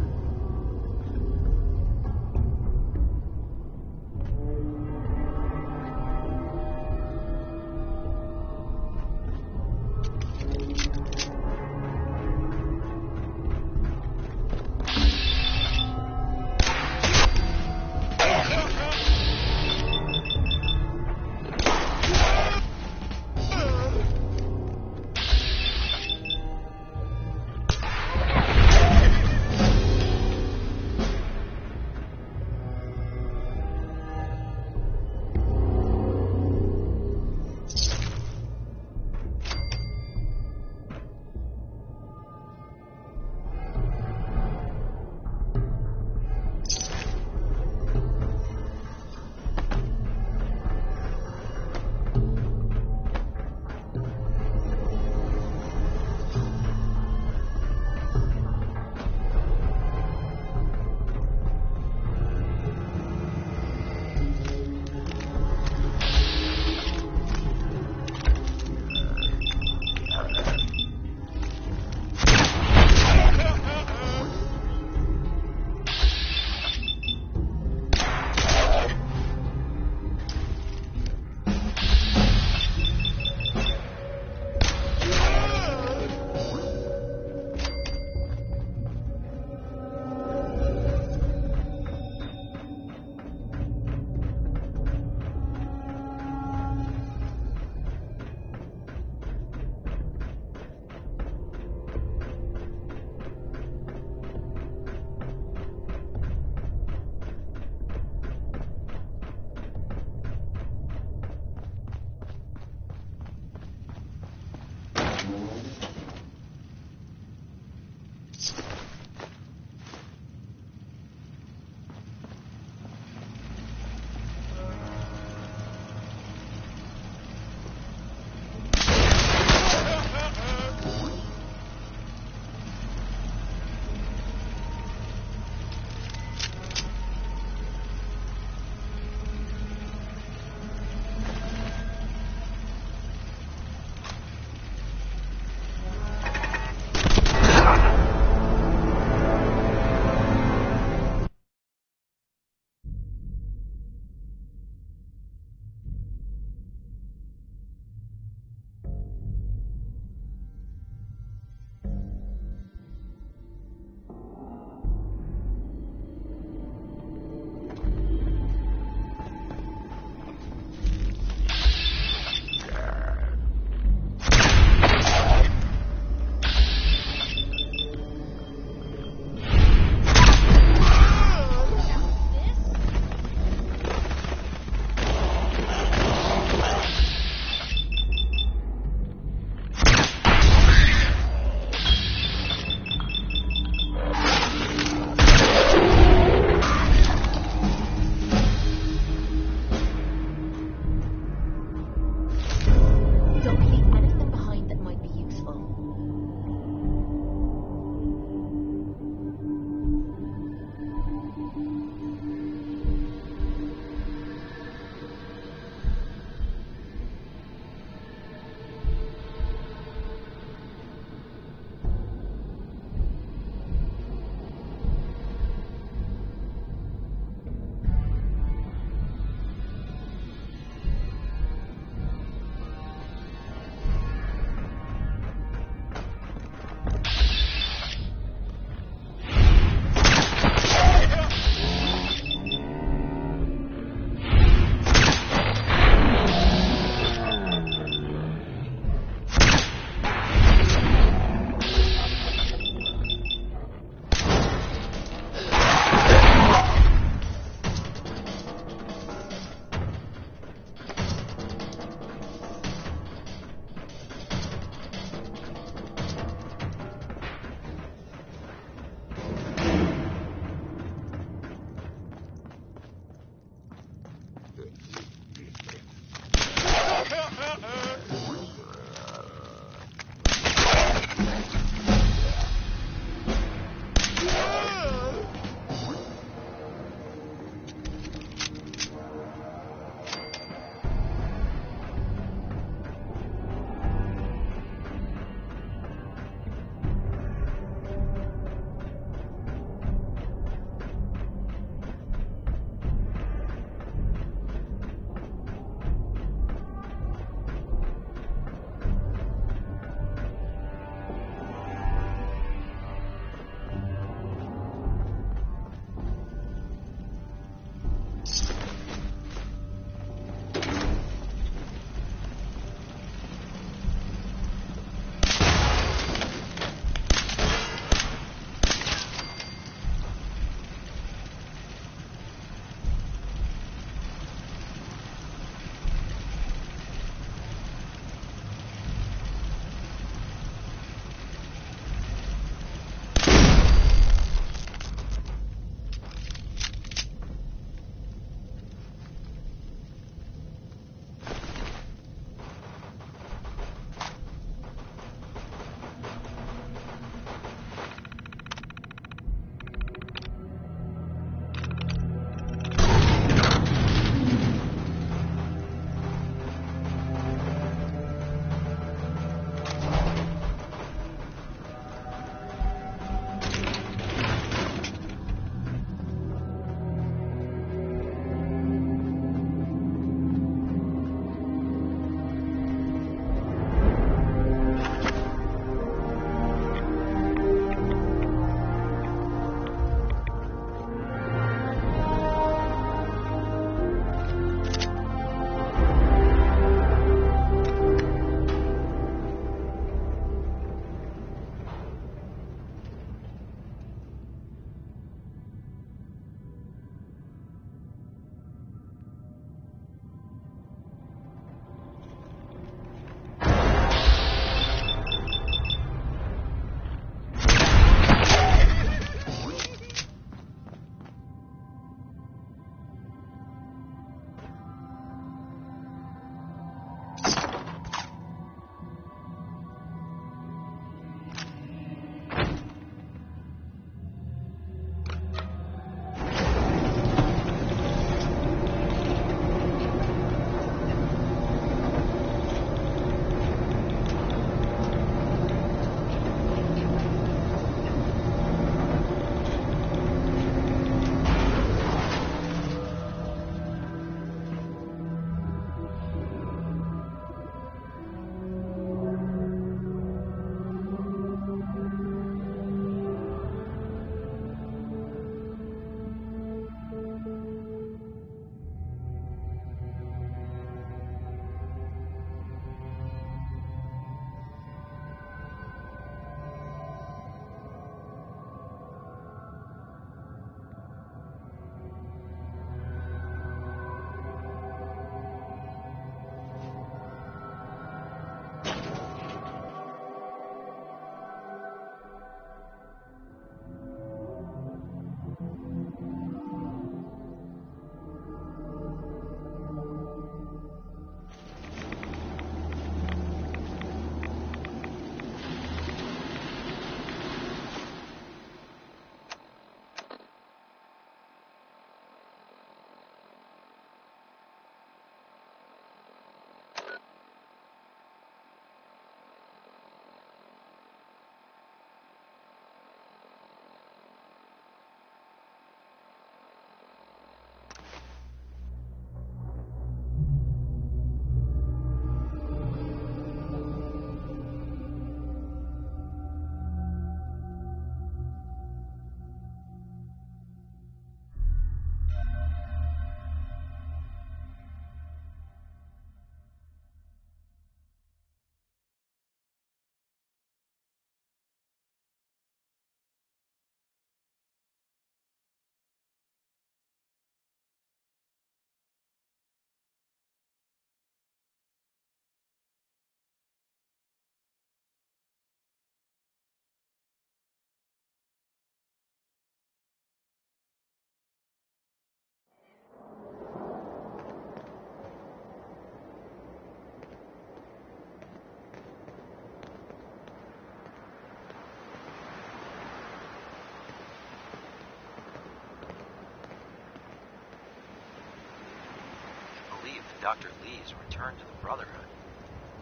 Dr. Lee's return to the Brotherhood.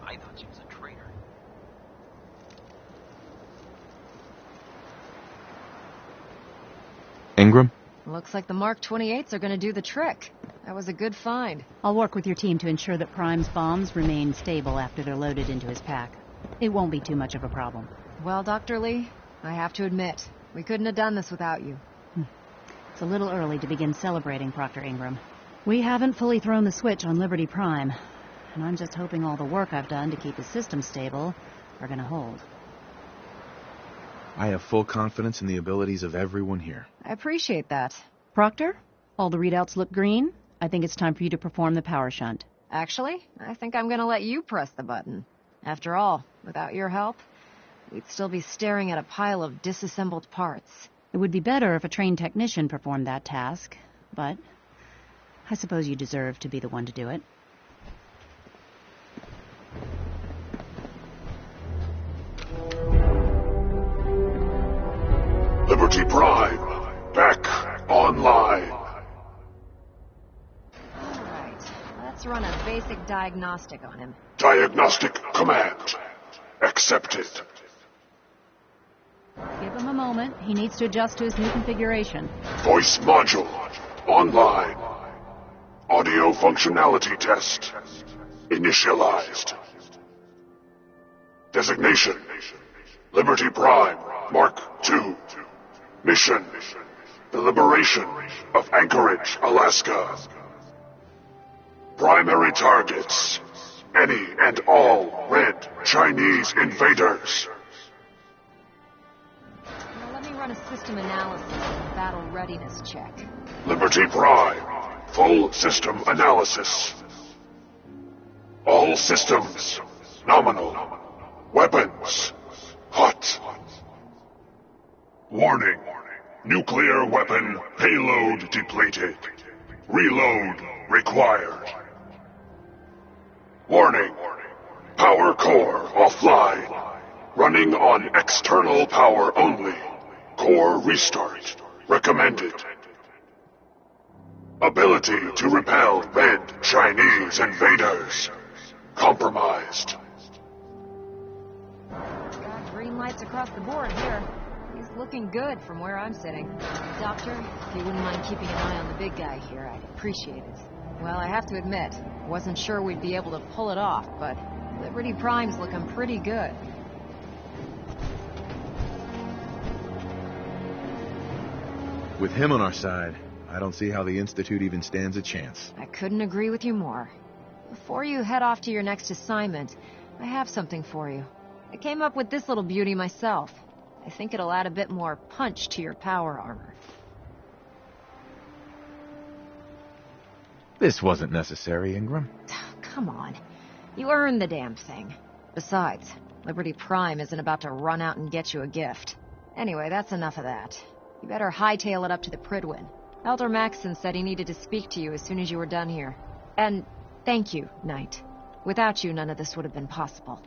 I thought she was a traitor. Ingram? Looks like the Mark 28s are going to do the trick. That was a good find. I'll work with your team to ensure that Prime's bombs remain stable after they're loaded into his pack. It won't be too much of a problem. Well, Dr. Lee, I have to admit, we couldn't have done this without you. It's a little early to begin celebrating, Proctor Ingram. We haven't fully thrown the switch on Liberty Prime, and I'm just hoping all the work I've done to keep his system stable are going to hold. I have full confidence in the abilities of everyone here. I appreciate that. Proctor, all the readouts look green. I think it's time for you to perform the power shunt. Actually, I think I'm going to let you press the button. After all, without your help, we'd still be staring at a pile of disassembled parts. It would be better if a trained technician performed that task, but I suppose you deserve to be the one to do it. Liberty Prime, back online. Alright, let's run a basic diagnostic on him. Diagnostic command accepted. Give him a moment. He needs to adjust to his new configuration. Voice module online. Audio functionality test initialized. Designation: Liberty Prime Mark II. Mission: the liberation of Anchorage, Alaska. Primary targets: any and all red Chinese invaders. Now let me run a system analysis and battle readiness check. Liberty Prime, full system analysis. All systems nominal. Weapons hot. Warning: nuclear weapon payload depleted. Reload required. Warning: power core offline. Running on external power only. Core restart recommended. Ability to repel red Chinese invaders compromised. Got green lights across the board here. He's looking good from where I'm sitting. Doctor, if you wouldn't mind keeping an eye on the big guy here, I'd appreciate it. Well, I have to admit, wasn't sure we'd be able to pull it off, but Liberty Prime's looking pretty good. With him on our side, I don't see how the Institute even stands a chance. I couldn't agree with you more. Before you head off to your next assignment, I have something for you. I came up with this little beauty myself. I think it'll add a bit more punch to your power armor. This wasn't necessary, Ingram. Come on. You earned the damn thing. Besides, Liberty Prime isn't about to run out and get you a gift. Anyway, that's enough of that. You better hightail it up to the Prydwen. Elder Maxson said he needed to speak to you as soon as you were done here. And thank you, Knight. Without you, none of this would have been possible.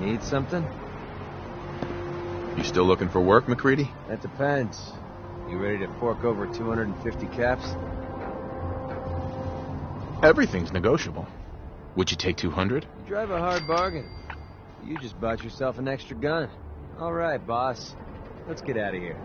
Need something? You still looking for work, MacReady? That depends. You ready to fork over 250 caps? Everything's negotiable. Would you take 200? You drive a hard bargain. You just bought yourself an extra gun. All right, boss. Let's get out of here.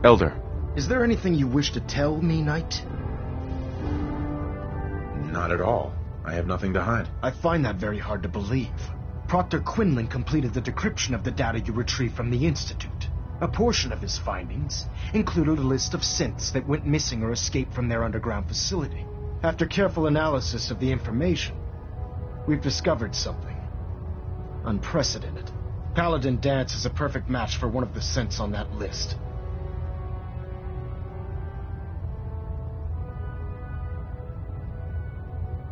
Elder. Is there anything you wish to tell me, Knight? Not at all. I have nothing to hide. I find that very hard to believe. Proctor Quinlan completed the decryption of the data you retrieved from the Institute. A portion of his findings included a list of synths that went missing or escaped from their underground facility. After careful analysis of the information, we've discovered something unprecedented. Paladin Danse is a perfect match for one of the synths on that list.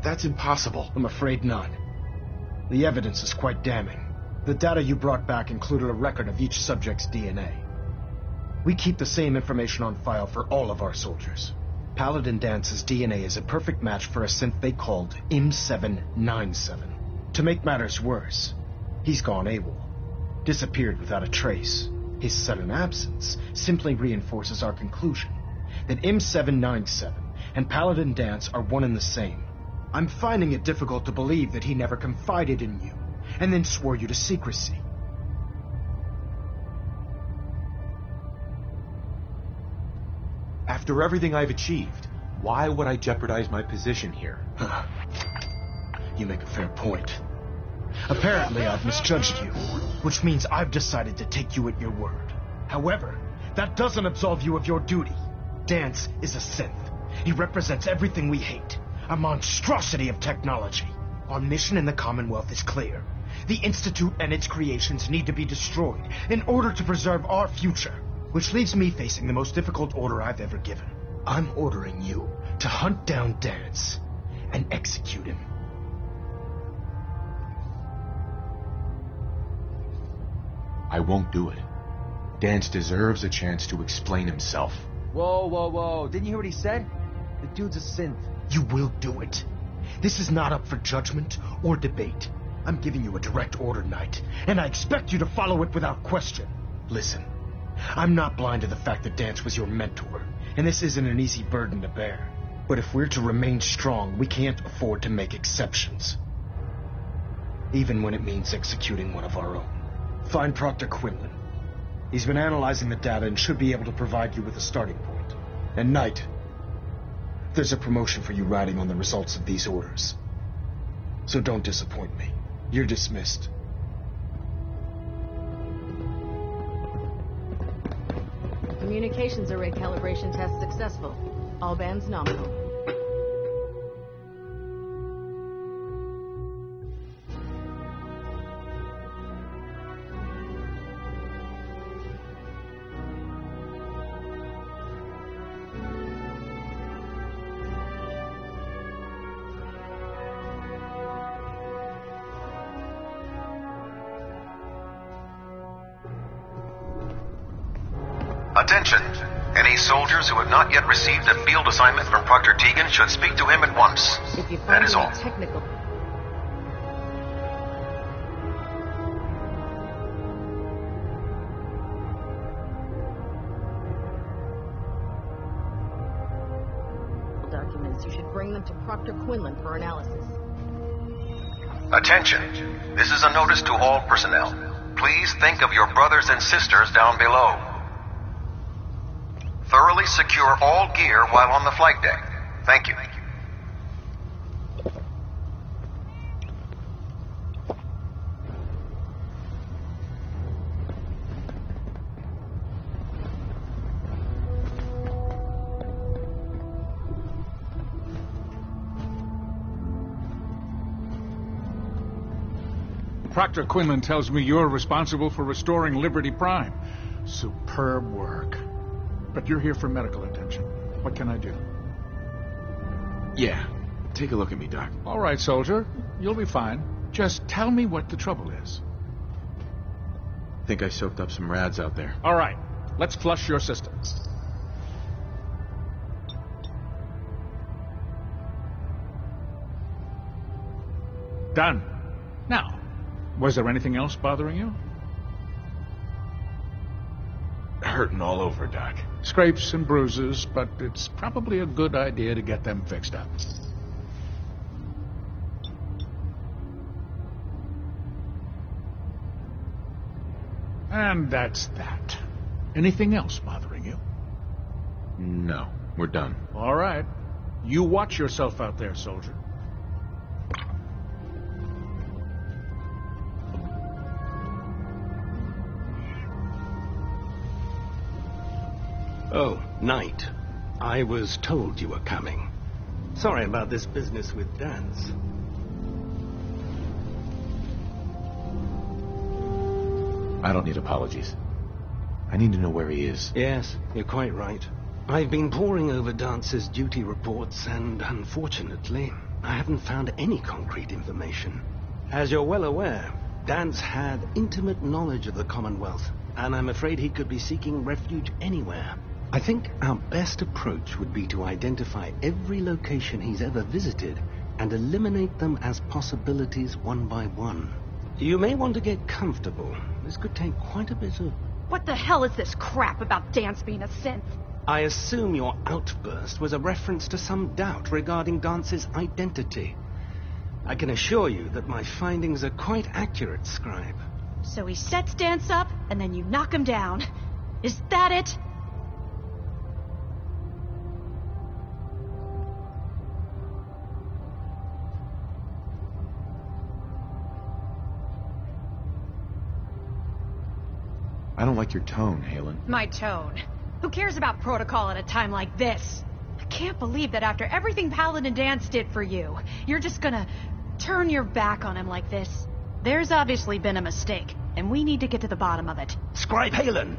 That's impossible. I'm afraid not. The evidence is quite damning. The data you brought back included a record of each subject's DNA. We keep the same information on file for all of our soldiers. Paladin Dance's DNA is a perfect match for a synth they called M797. To make matters worse, he's gone AWOL. Disappeared without a trace. His sudden absence simply reinforces our conclusion that M797 and Paladin Danse are one and the same. I'm finding it difficult to believe that he never confided in you, and then swore you to secrecy. After everything I've achieved, why would I jeopardize my position here? You make a fair point. Apparently, I've misjudged you, which means I've decided to take you at your word. However, that doesn't absolve you of your duty. Danse is a synth. He represents everything we hate. A monstrosity of technology. Our mission in the Commonwealth is clear. The Institute and its creations need to be destroyed in order to preserve our future. Which leaves me facing the most difficult order I've ever given. I'm ordering you to hunt down Danse and execute him. I won't do it. Danse deserves a chance to explain himself. Whoa, whoa, whoa. Didn't you hear what he said? The dude's a synth. You will do it. This is not up for judgment or debate. I'm giving you a direct order, Knight, and I expect you to follow it without question. Listen, I'm not blind to the fact that Danse was your mentor, and this isn't an easy burden to bear. But if we're to remain strong, we can't afford to make exceptions. Even when it means executing one of our own. Find Proctor Quinlan. He's been analyzing the data and should be able to provide you with a starting point. And Knight, there's a promotion for you riding on the results of these orders. So don't disappoint me. You're dismissed. Communications array calibration test successful. All bands nominal. Attention! Any soldiers who have not yet received a field assignment from Proctor Tegan should speak to him at once. If you That find is any all. technical documents, you should bring them to Proctor Quinlan for analysis. Attention! This is a notice to all personnel. Please think of your brothers and sisters down below. Thoroughly secure all gear while on the flight deck. Thank you. Proctor Quinlan tells me you're responsible for restoring Liberty Prime. Superb work. But you're here for medical attention. What can I do? Yeah. Take a look at me, Doc. All right, soldier. You'll be fine. Just tell me what the trouble is. Think I soaked up some rads out there. All right. Let's flush your system. Done. Now, was there anything else bothering you? Hurting all over, Doc. Scrapes and bruises, but it's probably a good idea to get them fixed up. And that's that. Anything else bothering you? No, we're done. All right. You watch yourself out there, soldier. Oh, Knight. I was told you were coming. Sorry about this business with Dan's. I don't need apologies. I need to know where he is. Yes, you're quite right. I've been poring over Dance's duty reports, and unfortunately, I haven't found any concrete information. As you're well aware, Dance had intimate knowledge of the Commonwealth, and I'm afraid he could be seeking refuge anywhere. I think our best approach would be to identify every location he's ever visited and eliminate them as possibilities one by one. You may want to get comfortable. This could take quite a bit of... What the hell is this crap about Dance being a synth? I assume your outburst was a reference to some doubt regarding Dance's identity. I can assure you that my findings are quite accurate, Scribe. So he sets Dance up, and then you knock him down. Is that it? I don't like your tone, Halen. My tone. Who cares about protocol at a time like this? I can't believe that after everything Paladin Dance did for you, you're just gonna turn your back on him like this. There's obviously been a mistake, and we need to get to the bottom of it. Scribe Halen,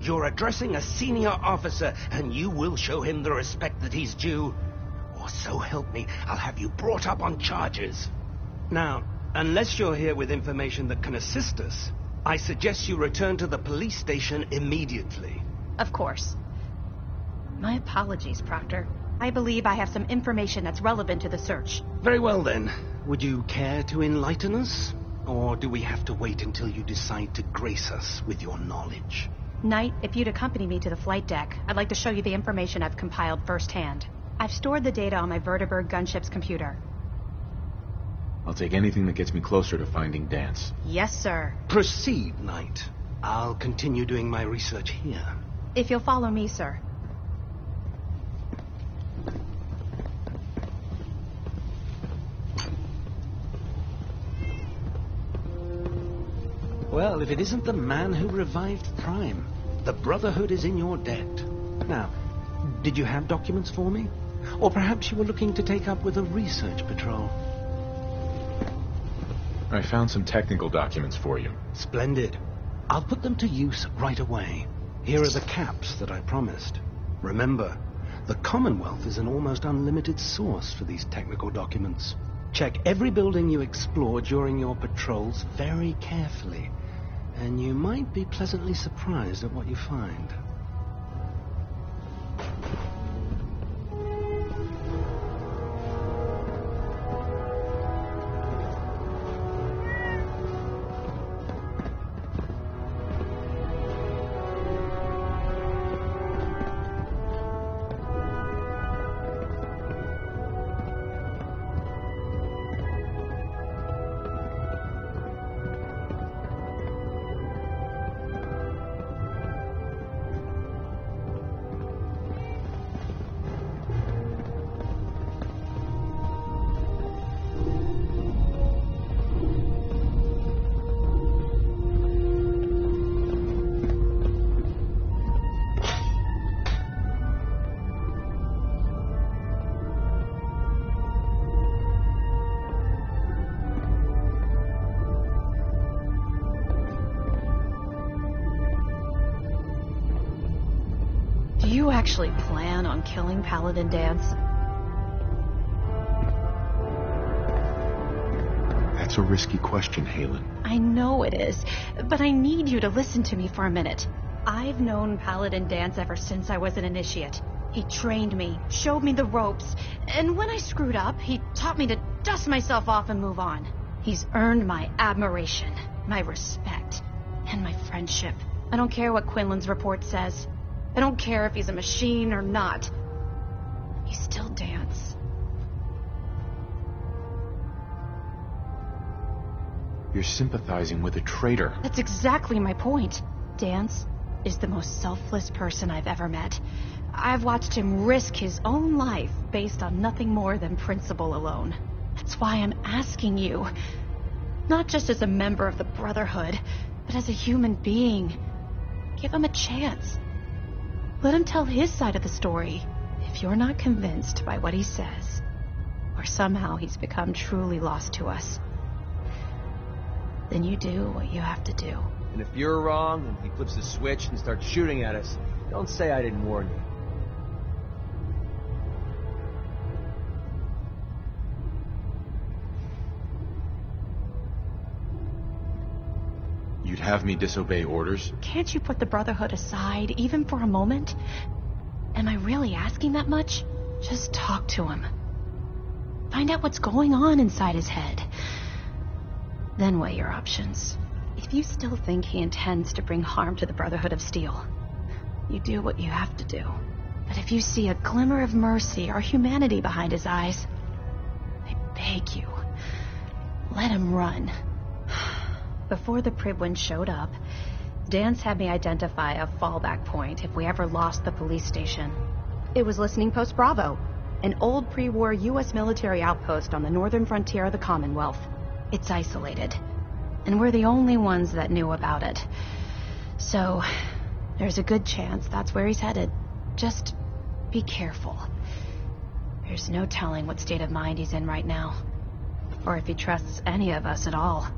you're addressing a senior officer, and you will show him the respect that he's due. Or so help me, I'll have you brought up on charges. Now, unless you're here with information that can assist us, I suggest you return to the police station immediately. Of course. My apologies, Proctor. I believe I have some information that's relevant to the search. Very well, then. Would you care to enlighten us? Or do we have to wait until you decide to grace us with your knowledge? Knight, if you'd accompany me to the flight deck, I'd like to show you the information I've compiled firsthand. I've stored the data on my Vertibird gunship's computer. I'll take anything that gets me closer to finding Dance. Yes, sir. Proceed, Knight. I'll continue doing my research here. If you'll follow me, sir. Well, if it isn't the man who revived Prime, the Brotherhood is in your debt. Now, did you have documents for me? Or perhaps you were looking to take up with a research patrol? I found some technical documents for you. Splendid. I'll put them to use right away. Here are the caps that I promised. Remember, the Commonwealth is an almost unlimited source for these technical documents. Check every building you explore during your patrols very carefully, and you might be pleasantly surprised at what you find. you actually plan on killing Paladin Danse? That's a risky question, Haylen. I know it is, but I need you to listen to me for a minute. I've known Paladin Danse ever since I was an initiate. He trained me, showed me the ropes, and when I screwed up, he taught me to dust myself off and move on. He's earned my admiration, my respect, and my friendship. I don't care what Quinlan's report says. I don't care if he's a machine or not. He's still Danse. You're sympathizing with a traitor. That's exactly my point. Danse is the most selfless person I've ever met. I've watched him risk his own life based on nothing more than principle alone. That's why I'm asking you. Not just as a member of the Brotherhood, but as a human being. Give him a chance. Let him tell his side of the story. If you're not convinced by what he says, or somehow he's become truly lost to us, then you do what you have to do. And if you're wrong and he flips the switch and starts shooting at us, don't say I didn't warn you. You'd have me disobey orders? Can't you put the Brotherhood aside, even for a moment? Am I really asking that much? Just talk to him. Find out what's going on inside his head. Then weigh your options. If you still think he intends to bring harm to the Brotherhood of Steel, you do what you have to do. But if you see a glimmer of mercy or humanity behind his eyes, I beg you, let him run. Before the Pribwin showed up, Danse had me identify a fallback point if we ever lost the police station. It was Listening Post Bravo, an old pre-war U.S. military outpost on the northern frontier of the Commonwealth. It's isolated, and we're the only ones that knew about it. So, there's a good chance that's where he's headed. Just be careful. There's no telling what state of mind he's in right now, or if he trusts any of us at all.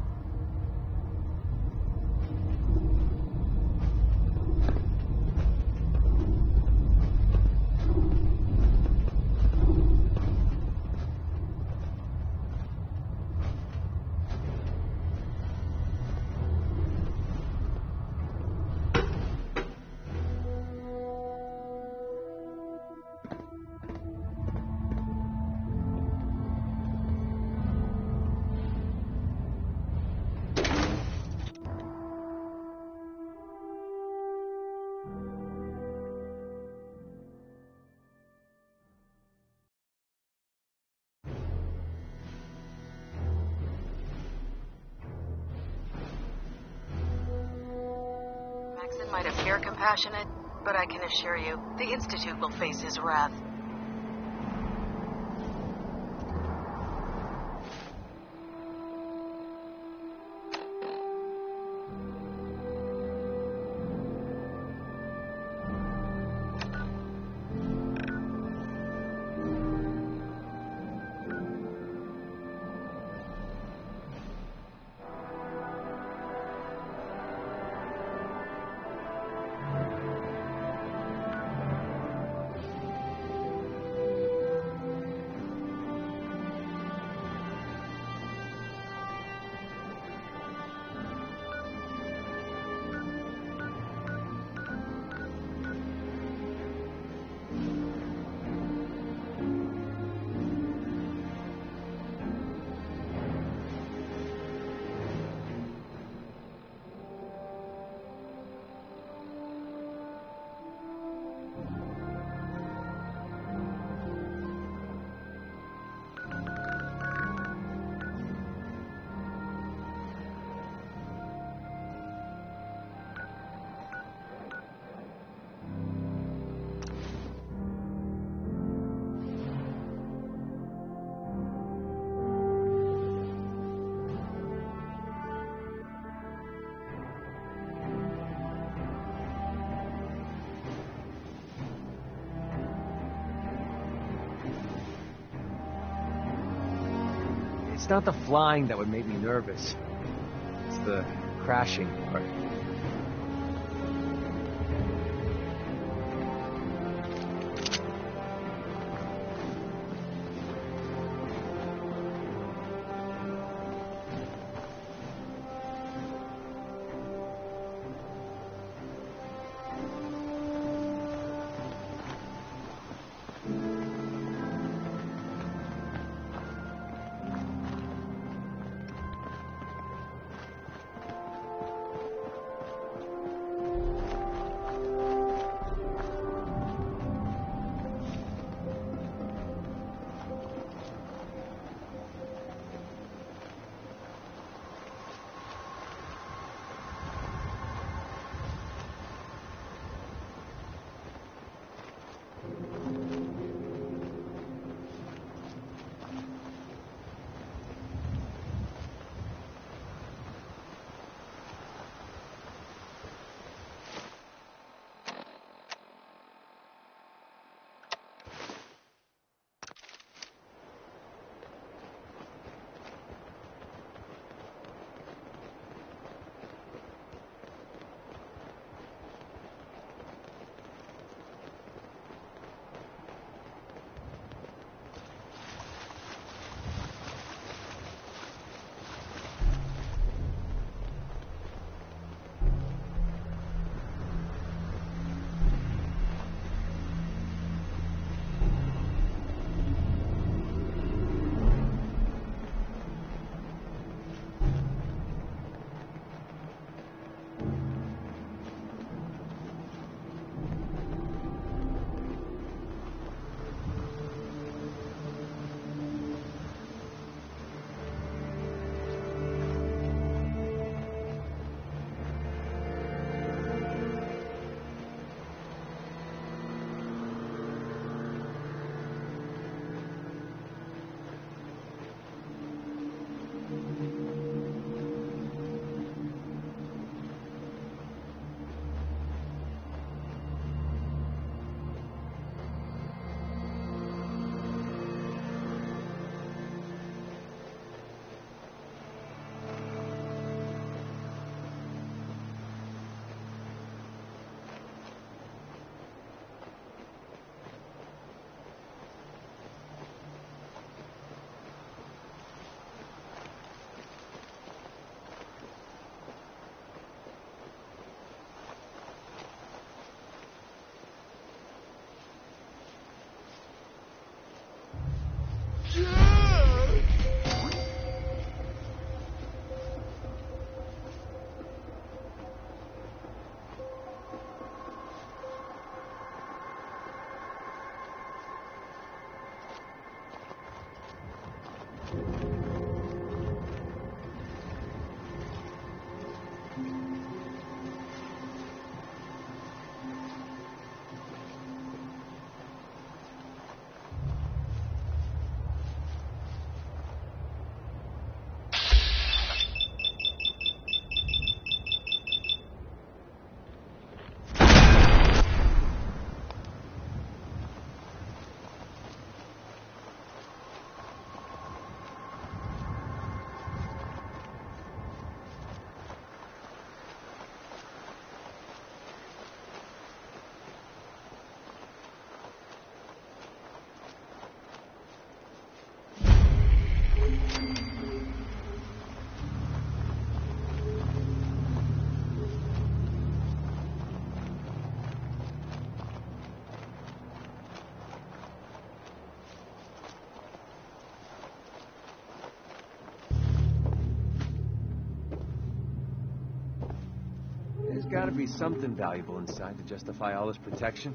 Maxon might appear compassionate, but I can assure you, the Institute will face his wrath. It's not the flying that would make me nervous. It's the crashing part. gotta be something valuable inside to justify all this protection.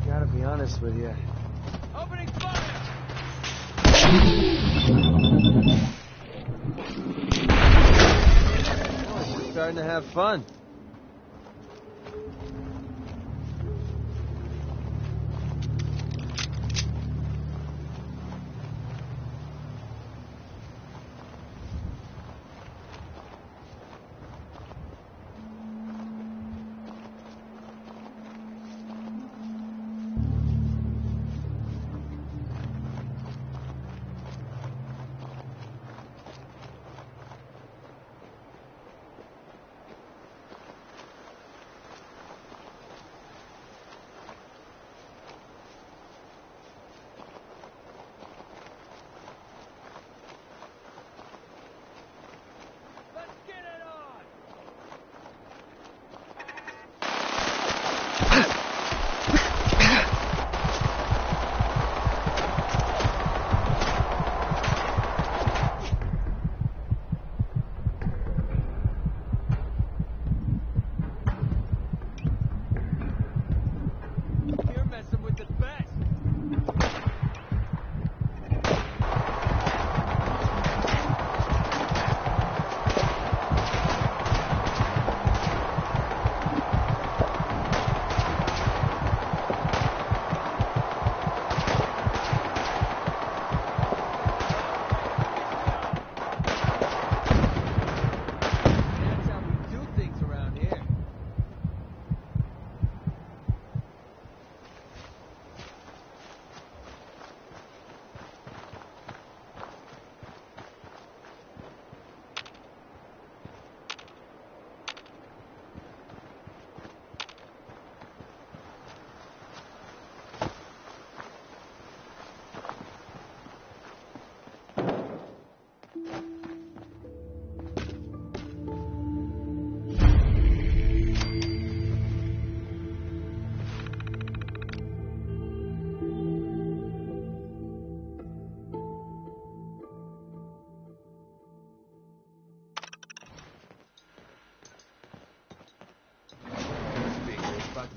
Gotta be honest with you. Opening fire! Oh, we're starting to have fun.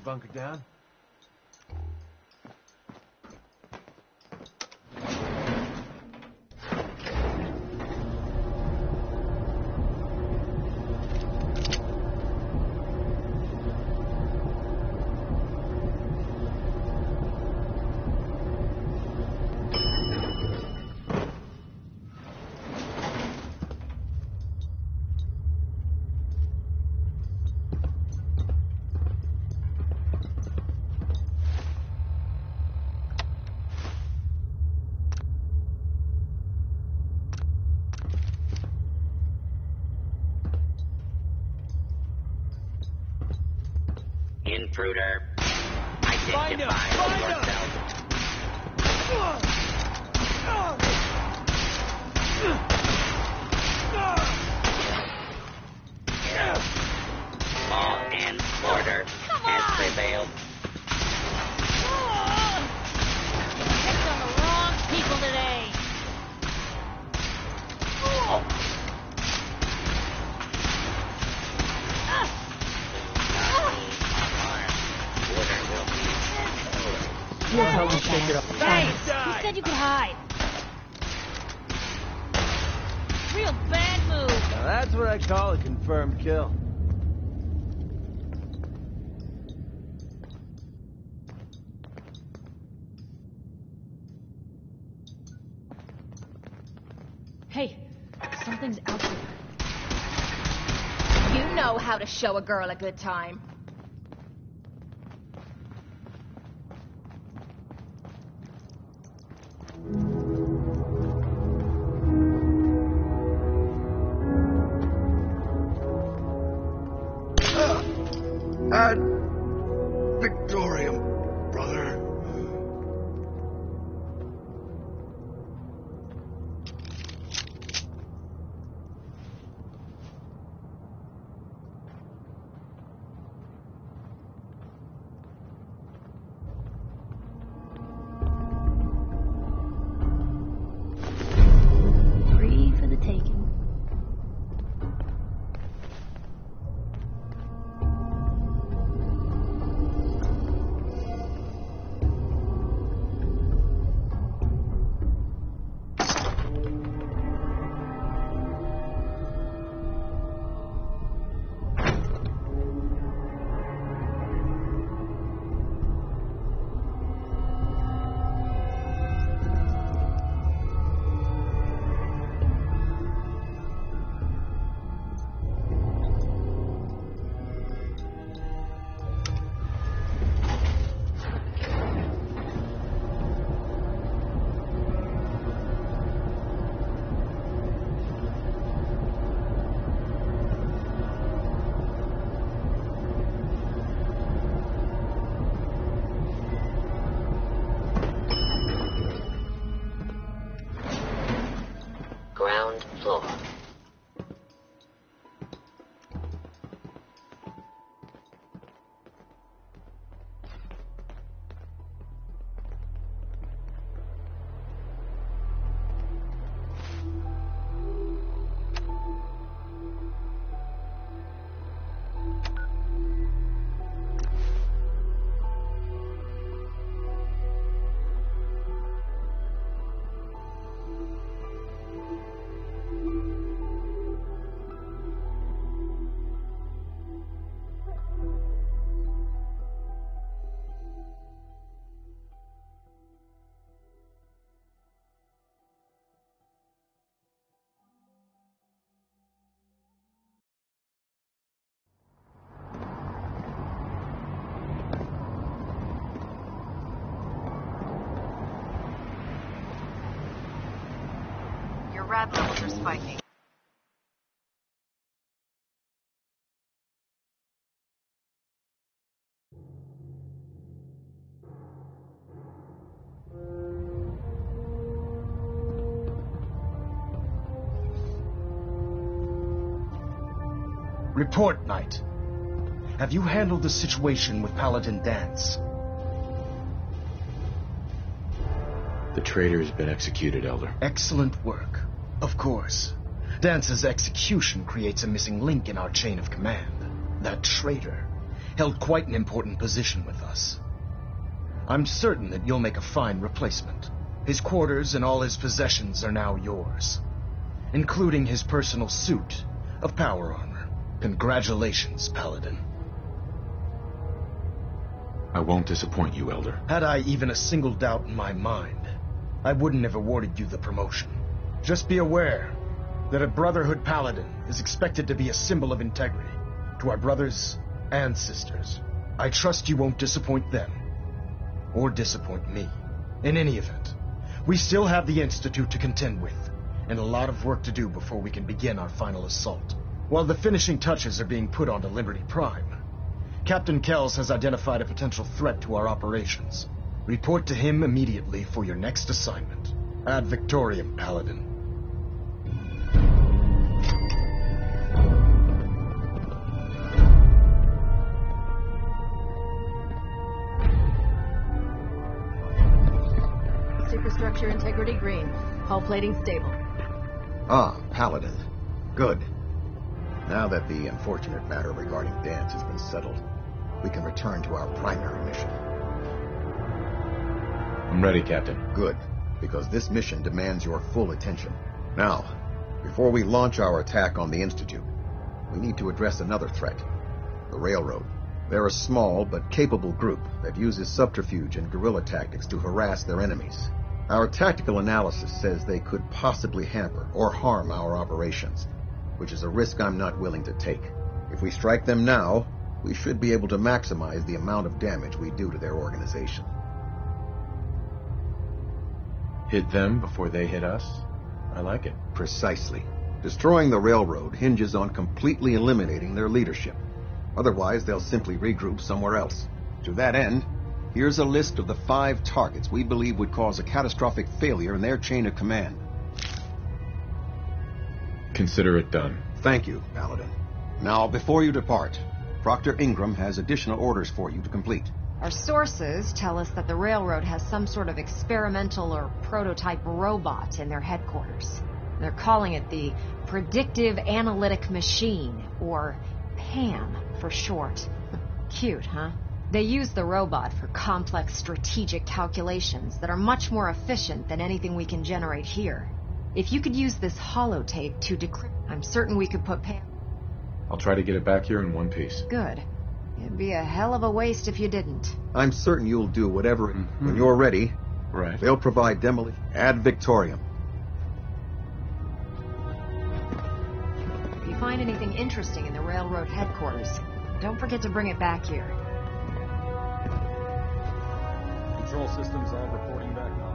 Bunker down. Intruder. I Find him! Find him! Law and order has prevailed. Picked on the wrong people today. Here's how we shake it up. Thanks. Who said you could hide? Real bad move. Now that's what I call a confirmed kill. Hey, something's out there. You know how to show a girl a good time. Ad Victorium, brother. Free for the taking. Ground floor. Your rad levels are spiking. Report, Knight. Have you handled the situation with Paladin Danse? The traitor has been executed, Elder. Excellent work. Of course. Dance's execution creates a missing link in our chain of command. That traitor held quite an important position with us. I'm certain that you'll make a fine replacement. His quarters and all his possessions are now yours, including his personal suit of power armor. Congratulations, Paladin. I won't disappoint you, Elder. Had I even a single doubt in my mind, I wouldn't have awarded you the promotion. Just be aware that a Brotherhood Paladin is expected to be a symbol of integrity to our brothers and sisters. I trust you won't disappoint them, or disappoint me. In any event, we still have the Institute to contend with, and a lot of work to do before we can begin our final assault. While the finishing touches are being put onto Liberty Prime, Captain Kells has identified a potential threat to our operations. Report to him immediately for your next assignment. Ad Victoriam, Paladin. Superstructure integrity green. Hull plating stable. Ah, Paladin. Good. Now that the unfortunate matter regarding Dance has been settled, we can return to our primary mission. I'm ready, Captain. Good, because this mission demands your full attention. Now, before we launch our attack on the Institute, we need to address another threat. The Railroad. They're a small but capable group that uses subterfuge and guerrilla tactics to harass their enemies. Our tactical analysis says they could possibly hamper or harm our operations, which is a risk I'm not willing to take. If we strike them now, we should be able to maximize the amount of damage we do to their organization. Hit them before they hit us? I like it. Precisely. Destroying the railroad hinges on completely eliminating their leadership. Otherwise, they'll simply regroup somewhere else. To that end, here's a list of the 5 targets we believe would cause a catastrophic failure in their chain of command. Consider it done. Thank you, Paladin. Now, before you depart, Proctor Ingram has additional orders for you to complete. Our sources tell us that the railroad has some sort of experimental or prototype robot in their headquarters. They're calling it the Predictive Analytic Machine, or PAM for short. Cute, huh? They use the robot for complex strategic calculations that are much more efficient than anything we can generate here. If you could use this holotape to decrypt, I'm certain we could put PAM... I'll try to get it back here in one piece. Good. It'd be a hell of a waste if you didn't. I'm certain you'll do whatever... When you're ready, right. They'll provide demolition ad Victoriam. If you find anything interesting in the railroad headquarters, don't forget to bring it back here. Control systems all reporting back now.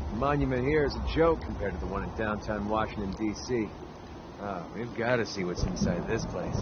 The monument here is a joke compared to the one in downtown Washington, D.C. Oh, we've got to see what's inside this place.